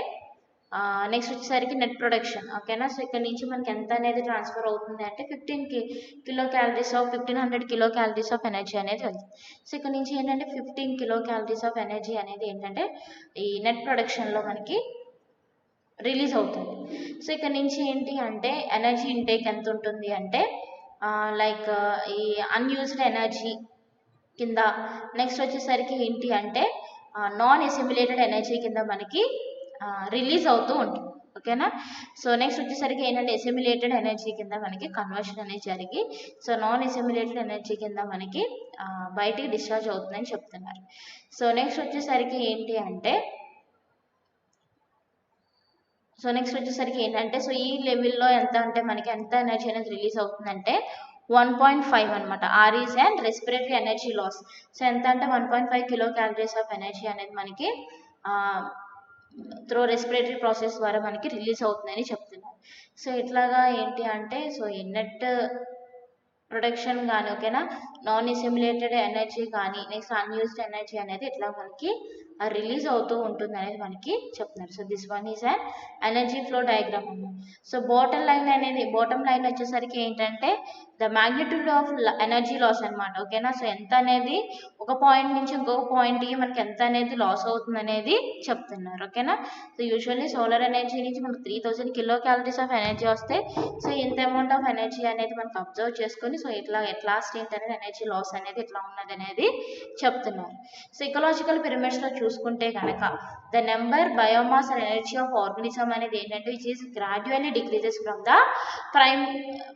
నెక్స్ట్ వచ్చేసరికి నెట్ ప్రొడక్షన్. ఓకేనా. సో ఇక్కడ నుంచి మనకి ఎంత అనేది ట్రాన్స్ఫర్ అవుతుంది అంటే 15 kilo calories of 1500 kilo calories of energy అనేది వెళ్తుంది. సో ఇక్కడ నుంచి ఏంటంటే 15 కిలో క్యాలరీస్ ఆఫ్ ఎనర్జీ అనేది ఏంటంటే ఈ నెట్ ప్రొడక్షన్లో మనకి రిలీజ్ అవుతుంది. సో ఇక్కడ నుంచి ఏంటి అంటే ఎనర్జీ ఇంటేక్ ఎంత ఉంటుంది అంటే లైక్ ఈ అన్యూజ్డ్ ఎనర్జీ కింద నెక్స్ట్ వచ్చేసరికి ఏంటి అంటే నాన్ అసిమిలేటెడ్ ఎనర్జీ కింద మనకి రిలీజ్ అవుతూ ఉంటుంది. ఓకేనా. సో నెక్స్ట్ వచ్చేసరికి ఏంటంటే అసిమిలేటెడ్ ఎనర్జీ కింద మనకి కన్వర్షన్ అనేది జరిగి సో నాన్ అసిమిలేటెడ్ ఎనర్జీ కింద మనకి బయటికి డిశ్చార్జ్ అవుతుందని చెప్తున్నారు. సో నెక్స్ట్ వచ్చేసరికి ఏంటి అంటే సో ఈ లెవెల్లో ఎంత అంటే మనకి ఎంత ఎనర్జీ అనేది రిలీజ్ అవుతుందంటే 1.5 అనమాట. Or is and respiratory energy loss. So ఎంత అంటే 1.5 కిలో క్యాలరీస్ ఆఫ్ ఎనర్జీ అనేది మనకి త్రూ రెస్పిరేటరీ ప్రాసెస్ ద్వారా మనకి రిలీజ్ అవుతుందని చెప్తున్నారు. సో ఇట్లాగా ఏంటి అంటే సో ఈ నెట్ ప్రొడక్షన్ కానీ ఓకేనా నాన్ అసిమిలేటెడ్ ఎనర్జీ కానీ నెక్స్ట్ అన్యూజ్డ్ ఎనర్జీ అనేది ఇట్లా మనకి రిలీజ్ అవుతూ ఉంటుంది అనేది మనకి చెప్తున్నారు. So this one is and energy flow diagram అన్నమాట. సో బాటమ్ లైన్ వచ్చేసరికి ఏంటంటే the magnitude of energy loss అనమాట. ఓకేనా. సో ఎంత అనేది ఒక పాయింట్ నుంచి ఇంకొక పాయింట్కి మనకి ఎంత అనేది లాస్ అవుతుంది అనేది చెప్తున్నారు. ఓకేనా. సో యూజువల్లీ సోలార్ ఎనర్జీ నుంచి మనకు 3000 కిలో క్యాలరీస్ ఆఫ్ ఎనర్జీ వస్తే సో ఇంత అమౌంట్ ఆఫ్ ఎనర్జీ అనేది మనకు అబ్జర్వ్ చేసుకొని సో ఇట్లా ఎట్లాస్ట్ ఏంటనేది ఎనర్జీ లాస్ అనేది ఎట్లా ఉన్నది అనేది చెప్తున్నారు. సో ఇకలాజికల్ పిరమిడ్స్లో చూసుకుంటే కనుక the number biomass and energy of organism అనేది ఏంటంటే which is gradually decreases from the prime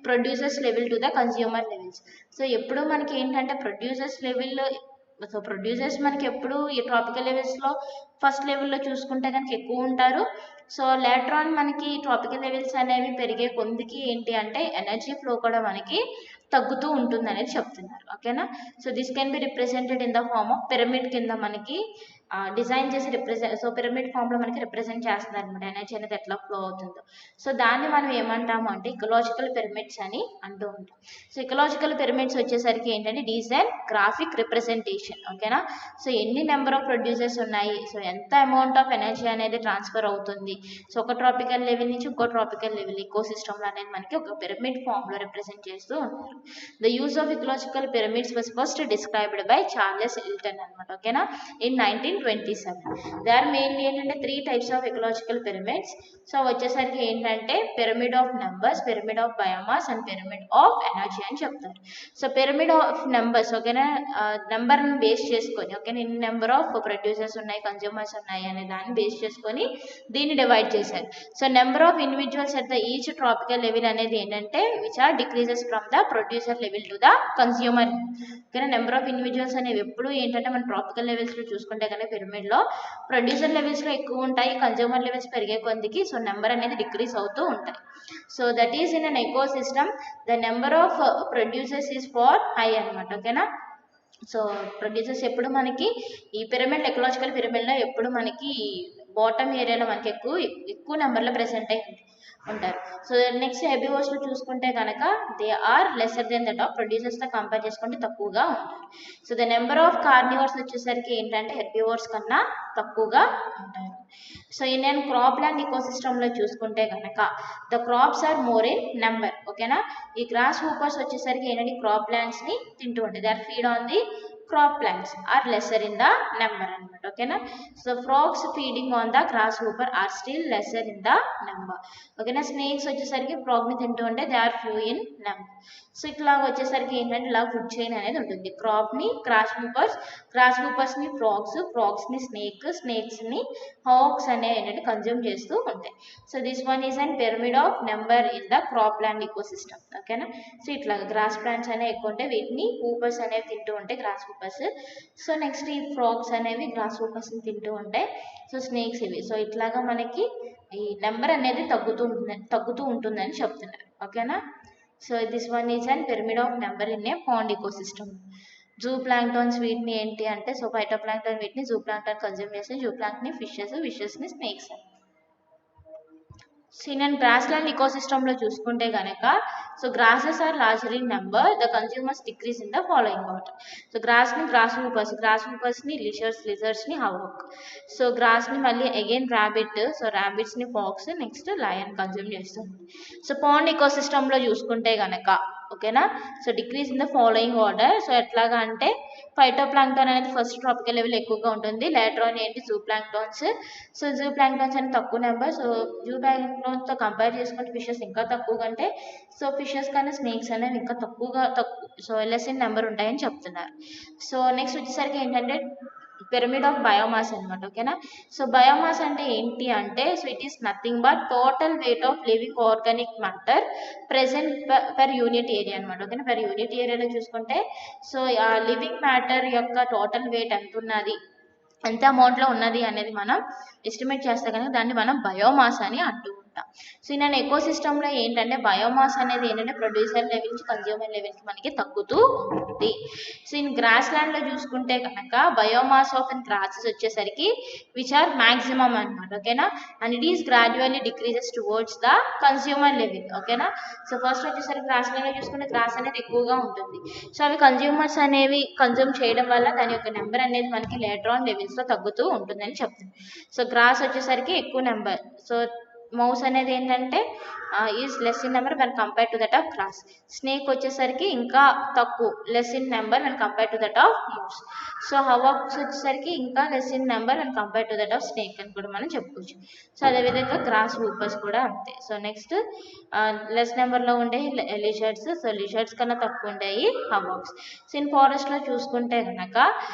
producers level to the consumer levels. So ఎప్పుడు మనకి ఏంటంటే ప్రొడ్యూసర్స్ లెవెల్లో సో ప్రొడ్యూసర్స్ మనకి ఎప్పుడు ఈ ట్రాపికల్ లెవెల్స్లో ఫస్ట్ లెవెల్లో చూసుకుంటే కనుక ఎక్కువ ఉంటారు. సో లేటర్ ఆన్ మనకి ట్రాపికల్ లెవెల్స్ అనేవి పెరిగే కొద్దికి ఏంటి అంటే ఎనర్జీ ఫ్లో కూడా మనకి తగ్గుతూ ఉంటుంది అనేది చెప్తున్నారు. ఓకేనా. So this can be represented in the form of pyramid కింద మనకి డిజైన్ చేసి సో పిరమిడ్ ఫామ్లో మనకి రిప్రజెంట్ చేస్తున్నారు అనమాట ఎనర్జీ అనేది ఎట్లా ఫ్లో అవుతుందో. సో దాన్ని మనం ఏమంటాము అంటే ఇకలాజికల్ పిరమిడ్స్ అని అంటూ ఉంటాం. సో ఇకలాజికల్ పిరమిడ్స్ వచ్చేసరికి ఏంటంటే డిజైన్ గ్రాఫిక్ రిప్రజెంటేషన్. ఓకేనా. సో ఎన్ని నెంబర్ ఆఫ్ ప్రొడ్యూసర్స్ ఉన్నాయి సో ఎంత అమౌంట్ ఆఫ్ ఎనర్జీ అనేది ట్రాన్స్ఫర్ అవుతుంది సో ఒక ట్రాపికల్ లెవెల్ నుంచి ఇంకో ట్రాపికల్ లెవెల్ ఈకో సిస్టమ్లో అనేది మనకి ఒక పిరమిడ్ ఫామ్లో రిప్రజెంట్ చేస్తూ ఉంటారు. The use of ecological pyramids was first described by Charles Hilton అనమాట. ఓకేనా, ఇన్ 1927. దే ఆర్ మెయిన్లీ ఏంటంటే 3 types of ecological pyramids. So వచ్చేసరికి ఏంటంటే pyramid of numbers, pyramid of biomass and pyramid of energy అని చెప్తారు. So pyramid of numbers ఓకేనా నెంబర్ని base చేసుకొని ఓకేనా ఇన్ని నెంబర్ ఆఫ్ ప్రొడ్యూసర్స్ ఉన్నాయి కన్జ్యూమర్స్ ఉన్నాయి అనే దాన్ని బేస్ చేసుకొని దీన్ని డివైడ్ చేశారు. So number of individuals at the each tropical level అనేది ఏంటంటే which are decreases from the producer level to the consumer. ఓకేనా నెంబర్ ఆఫ్ ఇండివిజువల్స్ అనేవి ఎప్పుడు ఏంటంటే మన ట్రాపికల్ లెవెల్స్లో చూసుకుంటే కనుక పిరమిడ్లో ప్రొడ్యూసర్ లెవెల్స్లో ఎక్కువ ఉంటాయి, కన్జ్యూమర్ లెవెల్స్ పెరిగే కొద్దికి సో నెంబర్ అనేది డిక్రీజ్ అవుతూ ఉంటాయి. So that is in an eco system the number of producers is far high అనమాట. ఓకేనా. సో ప్రొడ్యూసర్స్ ఎప్పుడు మనకి ఈ పిరమిడ్ ఎకలాజికల్ పిరమిడ్లో ఎప్పుడు మనకి బాటమ్ ఏరియాలో మనకి ఎక్కువ నెంబర్లో ప్రెసెంట్ అయి ఉంటారు. సో నెక్స్ట్ హెర్బివోర్స్లో చూసుకుంటే కనుక they are lesser than that of ప్రొడ్యూసర్స్తో కంపేర్ చేసుకుంటే తక్కువగా ఉంటారు. So the number of carnivores వచ్చేసరికి ఏంటంటే హెర్బివోర్స్ కన్నా తక్కువగా ఉంటారు. సో ఇండియన్ క్రాప్ ల్యాండ్ ఈకోసిస్టమ్లో చూసుకుంటే కనుక the crops are more in number. ఓకేనా. ఈ గ్రాస్ హూపర్స్ వచ్చేసరికి ఏంటంటే క్రాప్ ల్యాండ్స్ని తింటూ ఉంటాయి. They are feed on the crop plants are lesser in the number అన్నమాట. ఓకేనా. So frogs feeding on the grasshopper are still lesser in the number. ఓకేనా. స్నేక్స్ వచ్చేసరికి ఫ్రాగ్ ని తింటూ ఉంటే they are few in number. So ఇట్లా వచ్చేసరికి ఏంటంటే ఇలా ఫుడ్ చైన్ అనేది ఉంటుంది. క్రాప్ ని గ్రాస్ హూపర్స్ ని ఫ్రాగ్స్ ని స్నేక్స్ ని హాక్స్ అనేవి ఏంటంటే కన్జ్యూమ్ చేస్తూ ఉంటాయి. So this one is and pyramid of number in the crop land ecosystem. ఓకేనా. సో ఇట్లా గ్రాస్ ప్లాంట్స్ అనేవి ఎక్కువ ఉంటాయి, వీటిని హూపర్స్ అనేవి తింటూ ఉంటాయి, గ్రాస్ హూపర్స్. సో నెక్స్ట్ ఈ ఫ్రాగ్స్ అనేవి గ్రాస్ హూపర్స్ ని తింటూ ఉంటాయి. సో స్నేక్స్ ఇవి. సో ఇట్లాగా మనకి ఈ నెంబర్ అనేది తగ్గుతూ ఉంటుందని చెప్తున్నారు. ఓకేనా. So this one is and pyramid of number in a pond ecosystem. Zooplanktons వీటిని ఏంటి అంటే, సో ఫైటో ప్లాంక్టన్ వీటిని జూ ప్లాంక్టన్ కన్జ్యూమ్ చేస్తే జూ ప్లాంక్ ని ఫిషెస్ ని snakes. Seen and gross land ecosystem లో చూసుకుంటే గనక, so grasses are larger in number, the consumers decrease in the following order. So grasshoppers ని lizards ని hawk. So grass ని మళ్ళీ అగైన్ ర్యాబిట్స్ ని ఫాక్స్, నెక్స్ట్ లయన్ కన్జ్యూమ్ చేస్తుంది. So pond ecosystem లో చూసుకుంటే గనక, ఓకేనా. So decrease in the following order. So ఎట్లాగా అంటే ఫైటో ప్లాంక్టన్ అనేది ఫస్ట్ ట్రాపికల్ లెవెల్ ఎక్కువగా ఉంటుంది, లేటర్ ఆన్ ఏంటి zoo planktons. So zoo planktons అనేది తక్కువ నెంబర్. సో జూ ప్లాంక్టన్స్ తో కంపేర్ చేసుకుంటే ఫిషెస్ ఇంకా తక్కువగా ఉంటాయి. సో ఫిషెస్ కన్నా స్నేక్స్ అనేవి ఇంకా తక్కువ సో లెస్ ఇన్ నెంబర్ ఉంటాయని చెప్తున్నారు. సో నెక్స్ట్ వచ్చేసరికి ఏంటంటే పిరమిడ్ ఆఫ్ బయోమాస్ అనమాట. ఓకేనా. సో బయోమాస్ అంటే ఏంటి అంటే, so it is nothing but total weight of living organic matter present per unit area అనమాట. ఓకేనా. పర్ యూనిట్ ఏరియాలో చూసుకుంటే, సో ఆ లివింగ్ మ్యాటర్ యొక్క టోటల్ వెయిట్ ఎంత అమౌంట్లో ఉన్నది అనేది మనం ఎస్టిమేట్ చేస్తే కనుక దాన్ని మనం బయోమాస్ అని అంటూ ఉంటాం. సో ఇన్ ఎకోసిస్టమ్ లో ఏంటంటే బయోమాస్ అనేది ఏంటంటే ప్రొడ్యూసర్ లెవెల్ నుంచి కన్జ్యూమర్ లెవెల్ కి మనకి తగ్గుతూ ఉంటుంది. సో ఇన్ గ్రాస్ ల్యాండ్ లో చూసుకుంటే కనుక బయోమాస్ ఆఫ్ అండ్ గ్రాసెస్ వచ్చేసరికి విచ్ ఆర్ మాక్సిమం అనమాట. ఓకేనా. And it is gradually decreases towards the consumer level. ఓకేనా. సో ఫస్ట్ వచ్చేసరికి గ్రాస్ ల్యాండ్ లో చూసుకుంటే గ్రాస్ అనేది ఎక్కువగా ఉంటుంది. సో అవి కన్స్యూమర్స్ అనేవి కన్జ్యూమ్ చేయడం వల్ల దాని యొక్క నెంబర్ అనేది మనకి లేటర్ ఆన్ లెవెల్స్ లో తగ్గుతూ ఉంటుందని చెప్తుంది. సో గ్రాస్ వచ్చేసరికి ఎక్కువ నెంబర్. సో మౌస్ అనేది ఏంటంటే is less in number when compare to that of grass. Snake వచ్చేసరికి ఇంకా తక్కువ, less in number when compare to that of mouse. So hawks వచ్చేసరికి ఇంకా less in number when compare to that of snake అని కూడా మనం చెప్పుకోవచ్చు. So అదేవిధంగా గ్రాస్ హూపర్స్ కూడా అంతే. సో నెక్స్ట్ లెస్ నెంబర్లో ఉండే లిజర్డ్స్. సో లిజర్డ్స్ కన్నా తక్కువ ఉండేవి హవాక్స్. సో ఇన్ ఫారెస్ట్లో చూసుకుంటే కనుక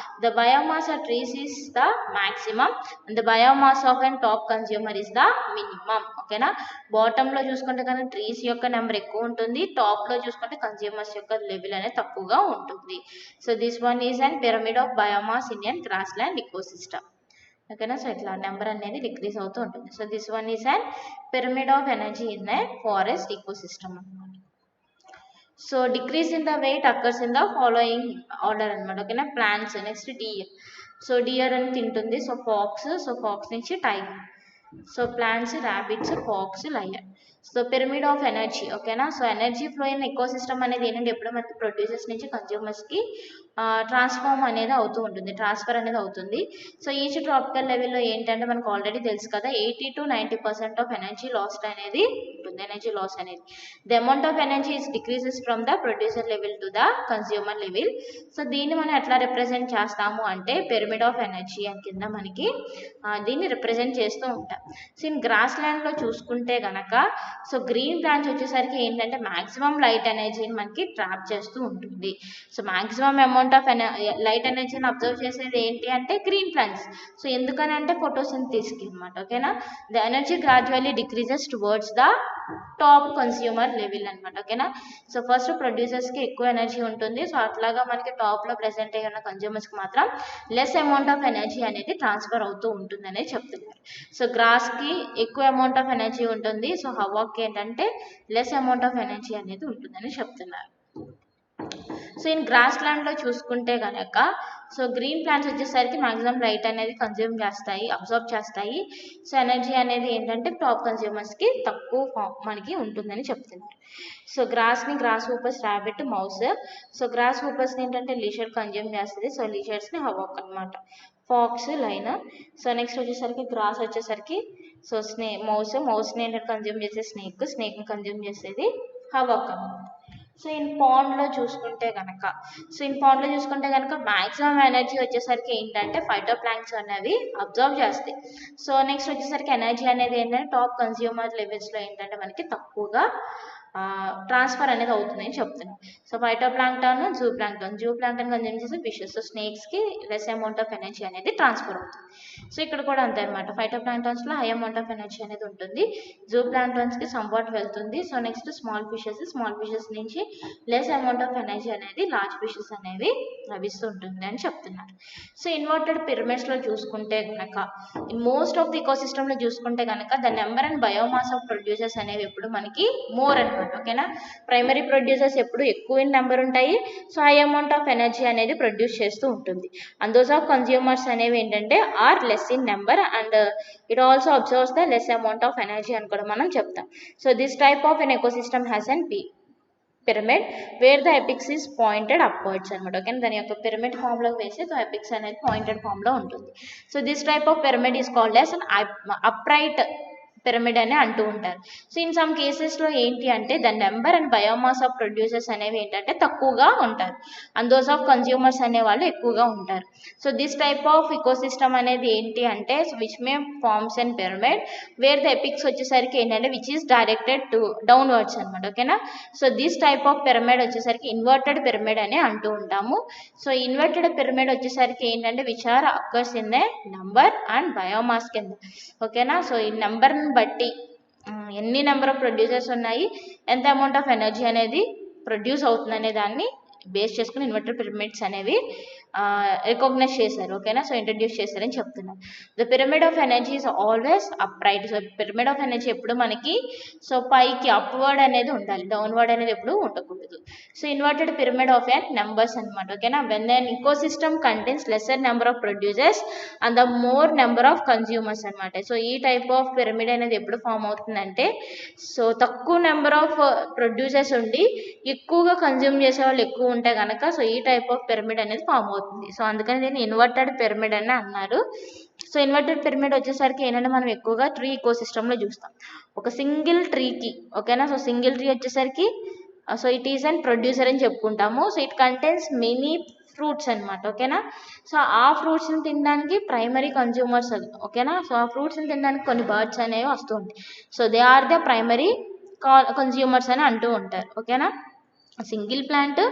the biomass of trees is the maximum and the biomass of and top consumer is the minimum. ఓకేనా. బాటంలో చూసుకుంటే కనుక ట్రీస్ యొక్క నెంబర్ ఎక్కువ ఉంటుంది, టాప్లో చూసుకుంటే కన్స్యూమర్స్ యొక్క లెవెల్ అనేది తక్కువగా ఉంటుంది. So this one is and pyramid of biomass in and gross land ecosystem. ఓకేనా. సో ఇట్లా నెంబర్ అనేది డిక్రీజ్ అవుతూ ఉంటుంది. So this one is and pyramid of energy in the forest ecosystem అనమాట. So decrease in the weight occurs in the following order అనమాట. ఓకేనా. Plants, next deer. So deer అని తింటుంది. సో ఫాక్స్ నుంచి tiger. So plants, rabbits, fox, lion. So pyramid of energy. ఓకేనా. So energy flow in ecosystem అనేది ఏంటంటే ఎప్పుడు మనకి ప్రొడ్యూసర్స్ నుంచి కన్జ్యూమర్స్కి ట్రాన్స్ఫర్ అనేది అవుతుంది. సో ఈచ్ ట్రాపికల్ లెవెల్లో ఏంటంటే మనకు ఆల్రెడీ తెలుసు కదా, 80 to 90% ఆఫ్ ఎనర్జీ లాస్ అనేది ఉంటుంది. The amount of energy is decreases from the producer level to the consumer level. So దీన్ని మనం ఎట్లా రిప్రజెంట్ చేస్తాము అంటే పిరమిడ్ ఆఫ్ ఎనర్జీ అని కింద మనకి దీన్ని రిప్రజెంట్ చేస్తూ ఉంటాం. సో ఇన్ గ్రాస్ ల్యాండ్లో చూసుకుంటే గనక, సో గ్రీన్ ప్లాంట్స్ వచ్చేసరికి ఏంటంటే మాక్సిమం లైట్ ఎనర్జీని మనకి ట్రాప్ చేస్తూ ఉంటుంది. So maximum amount of light ఎనర్జీని అబ్జర్వ్ చేసేది ఏంటి అంటే గ్రీన్ ప్లాంట్స్. సో ఎందుకని అంటే ఫోటోసింథసిస్ అనమాట. ఓకేనా. The energy gradually decreases towards the top consumer level అనమాట. ఓకేనా. సో ఫస్ట్ ప్రొడ్యూసర్స్కి ఎక్కువ ఎనర్జీ ఉంటుంది. సో అట్లాగా మనకి టాప్లో ప్రెసెంట్ అయిన కన్స్యూమర్స్కి మాత్రం లెస్ అమౌంట్ ఆఫ్ ఎనర్జీ అనేది ట్రాన్స్ఫర్ అవుతూ ఉంటుంది అనేది చెప్తున్నారు. సో గ్రాస్కి ఎక్కువ అమౌంట్ ఆఫ్ ఎనర్జీ ఉంటుంది. సో హవాక్కి ఏంటంటే లెస్ అమౌంట్ ఆఫ్ ఎనర్జీ అనేది ఉంటుందని చెప్తున్నారు. సో ఇన్ గ్రాస్ ల్యాండ్లో చూసుకుంటే కనుక, సో గ్రీన్ ప్లాంట్స్ వచ్చేసరికి మాక్సిమం లైట్ అనేది అబ్జర్వ్ చేస్తాయి. సో ఎనర్జీ అనేది ఏంటంటే టాప్ కన్స్యూమర్స్కి తక్కువ మనకి ఉంటుందని చెప్తున్నారు. So grasshoppers, rabbit, mouse. So గ్రాస్ హూపర్స్ని ఏంటంటే లిజర్డ్ కన్జ్యూమ్ చేస్తుంది. సో లిజర్డ్స్ని హవాక్ అనమాట. Fox, lion. సో నెక్స్ట్ వచ్చేసరికి గ్రాస్ వచ్చేసరికి సో మౌస్ని ఏంటంటే కన్జ్యూమ్ చేసే స్నేక్ని కన్జ్యూమ్ చేసేది హవాక్ అనమాట. సో ఇన్ పాండ్లో చూసుకుంటే కనుక మ్యాక్సిమం ఎనర్జీ వచ్చేసరికి ఏంటంటే ఫైటో ప్లాంక్స్ అనేవి అబ్జర్వ్ చేస్తాయి. సో నెక్స్ట్ వచ్చేసరికి ఎనర్జీ అనేది ఏంటంటే టాప్ కన్స్యూమర్ లెవెల్స్లో ఏంటంటే మనకి తక్కువగా ట్రాన్స్ఫర్ అనేది అవుతుంది అని చెప్తున్నాం. So phytoplankton, zooplankton consume చేసే ఫిషెస్. సో స్నేక్స్కి లెస్ అమౌంట్ ఆఫ్ ఎనర్జీ అనేది ట్రాన్స్ఫర్ అవుతుంది. సో ఇక్కడ కూడా అంతే అనమాట. ఫైటో ప్లాంక్టన్స్లో హై అమౌంట్ ఆఫ్ ఎనర్జీ అనేది ఉంటుంది, జూ ప్లాంక్టన్స్కి సంవాట్ వెళ్తుంది. సో నెక్స్ట్ స్మాల్ ఫిషెస్ నుంచి లెస్ అమౌంట్ ఆఫ్ ఎనర్జీ అనేది లార్జ్ ఫిషెస్ అనేవి లభిస్తుంటుంది అని చెప్తున్నారు. సో ఇన్వర్టెడ్ పిరమిడ్స్లో చూసుకుంటే కనుక మోస్ట్ ఆఫ్ ది ఇకోసిస్టమ్లో చూసుకుంటే కనుక the number and biomass of producers అనేవి ఎప్పుడు మనకి మోర్ అనమాట. ఓకేనా, ప్రైమరీ ప్రొడ్యూసర్స్ ఎప్పుడు ఎక్కువ నెంబర్ ఉంటాయి. So high amount of energy అనేది ప్రొడ్యూస్ చేస్తూ ఉంటుంది. అండ్ దోస్ ఆఫ్ కన్స్యూమర్స్ అనేవి ఏంటంటే are less in number and it also observes the less amount of energy అని కూడా మనం చెప్తాం. So this type of an ecosystem has an pyramid where the apex is pointed upwards అనమాట. Okay, దాని యొక్క pyramid ఫామ్లోకి వేసి సో ఎపిక్స్ అనేది pointed ఫామ్లో ఉంటుంది. So this type of pyramid is called as an upright pyramid అని అంటూ ఉంటారు. సో ఇన్ సమ్ కేసెస్లో ఏంటి అంటే the number and biomass of producers అనేవి ఏంటంటే తక్కువగా ఉంటారు అండ్ దోస్ ఆఫ్ కన్స్యూమర్స్ అనే వాళ్ళు ఎక్కువగా ఉంటారు. So this type of ecosystem అనేది ఏంటి అంటే which may forms and pyramid where the apex వచ్చేసరికి ఏంటంటే which is directed to downwards అనమాట. ఓకేనా, so this type of pyramid వచ్చేసరికి ఇన్వర్టెడ్ పిరమిడ్ అని అంటూ ఉంటాము. సో ఇన్వర్టెడ్ పిరమిడ్ వచ్చేసరికి ఏంటంటే which are occurs in the number and biomass కింద. ఓకేనా, సో ఈ నెంబర్ని బట్టి ఎన్ని నెంబర్ ఆఫ్ ప్రొడ్యూసర్స్ ఉన్నాయి, ఎంత అమౌంట్ ఆఫ్ ఎనర్జీ అనేది ప్రొడ్యూస్ అవుతుంది అనే దాన్ని బేస్ చేసుకుని ఇన్వర్టెడ్ పిరమిడ్స్ అనేవి రికగ్నైజ్ చేశారు. ఓకేనా, సో ఇంట్రడ్యూస్ చేశారని చెప్తున్నారు. The pyramid of energy is always upright. So pyramid of energy ఎప్పుడు మనకి సో పైకి అప్వర్డ్ అనేది ఉండాలి, డౌన్వర్డ్ అనేది ఎప్పుడు ఉండకూడదు. So inverted pyramid of an numbers అనమాట. ఓకేనా, when an ecosystem contains lesser number of producers and the more number of consumers అనమాట. సో ఈ టైప్ ఆఫ్ పిరమిడ్ అనేది ఎప్పుడు ఫామ్ అవుతుందంటే సో తక్కువ నెంబర్ ఆఫ్ ప్రొడ్యూసర్స్ ఉండి ఎక్కువగా కన్జ్యూమ్ చేసే వాళ్ళు ఎక్కువ ఉంటే కనుక సో ఈ టైప్ ఆఫ్ పిరమిడ్ అనేది ఫామ్ అవుతుంది. సో అందుకని దీన్ని ఇన్వర్టెడ్ పిరమిడ్ అని అన్నారు. సో ఇన్వర్టెడ్ పిరమిడ్ వచ్చేసరికి ఏంటంటే మనం ఎక్కువగా ట్రీ ఇకోసిస్టమ్లో చూస్తాం ఒక సింగిల్ ట్రీకి. ఓకేనా, సో సింగిల్ ట్రీ వచ్చేసరికి so it is and producer అని చెప్పుకుంటాము. So it contains many fruits అనమాట. ఓకేనా, సో ఆ ఫ్రూట్స్ని తినడానికి ప్రైమరీ కన్జ్యూమర్స్. ఓకేనా, సో ఆ ఫ్రూట్స్ని తినడానికి కొన్ని బర్డ్స్ అనేవి వస్తూ ఉంటాయి. So they are the primary consumers అని అంటూ ఉంటారు. ఓకేనా, single plant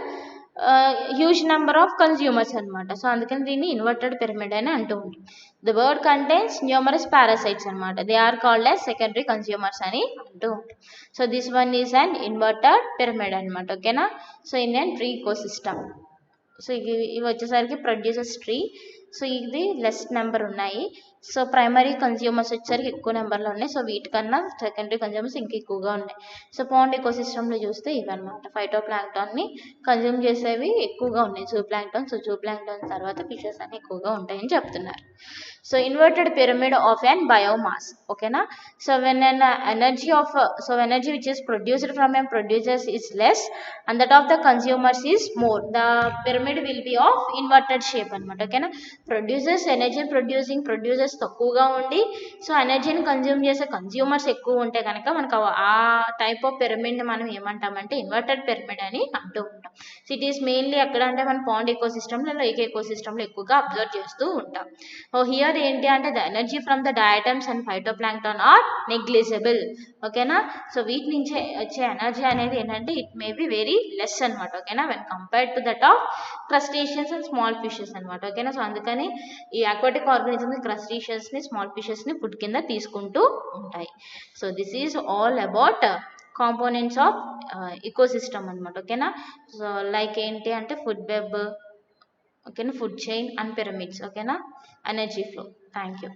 huge number of consumers అనమాట. సో అందుకని దీన్ని ఇన్వర్టెడ్ పిరమిడ్ అని అంటూ ఉంటాం. The bird contains numerous parasites అనమాట. They are called as secondary consumers అని అంటూ ఉంటాం. So this one is an inverted pyramid అనమాట. ఓకేనా, so in an tree ecosystem. So ఇవి వచ్చేసరికి ప్రొడ్యూసర్స్ ట్రీ. సో ఇది లెస్ నెంబర్ ఉన్నాయి. సో ప్రైమరీ కన్స్యూమర్స్ వచ్చేసరికి ఎక్కువ నెంబర్లో ఉన్నాయి. సో వీటికన్నా సెకండరీ కన్స్యూమర్స్ ఇంకా ఎక్కువగా ఉన్నాయి. సో పాండ్ ఎకోసిస్టమ్లో చూస్తే ఇవన్నమాట. ఫైటో ప్లాంక్టాన్ని కన్జ్యూమ్ చేసేవి ఎక్కువగా ఉన్నాయి, zoo plankton. So zoo plankton తర్వాత ఫిషెస్ అన్ని ఎక్కువగా ఉంటాయని చెప్తున్నారు. So inverted pyramid of an biomass. ఓకేనా, so when an energy which is produced from a producers is less and that of the consumers is more, the pyramid will be of inverted shape అనమాట. ఓకేనా, producers energy producers తక్కువగా ఉండి so ఎనర్జీని consume చేసే consumers ఎక్కువ ఉంటే కనుక మనకు ఆ టైప్ ఆఫ్ పిరమిడ్ని మనం ఏమంటామంటే ఇన్వర్టెడ్ పిరమిడ్ అని అంటూ ఉంటాం. సో ఇట్ ఈస్ మెయిన్లీ ఎక్కడ అంటే మన పాండ్ ఎకోసిస్టమ్లో లేక్ ఎకోసిస్టమ్లో ఎక్కువగా అబ్జర్వ్ చేస్తూ ఉంటాం. హియర్ ఏంటి అంటే the energy from the diatoms and phytoplankton are negligible. ఓకేనా, సో వీటి నుంచి వచ్చే ఎనర్జీ అనేది ఏంటంటే it may be very less అనమాట. ఓకేనా, when compared to that of crustaceans and small fishes అనమాట. ఓకేనా, సో అందుకని ఈ అక్వాటిక్ ఆర్గానిజమ్స్ క్రస్టేషియన్స్ని స్మాల్ ఫిషెస్ని ఫుడ్ కింద తీసుకుంటూ ఉంటాయి. So this is all about components of ecosystem అనమాట. ఓకేనా, సో లైక్ ఏంటి అంటే ఫుడ్ వెబ్, ఓకేనా, ఫుడ్ చైన్ అండ్ పిరమిడ్స్. ఓకేనా, ఎనర్జీ ఫ్లో. Thank you.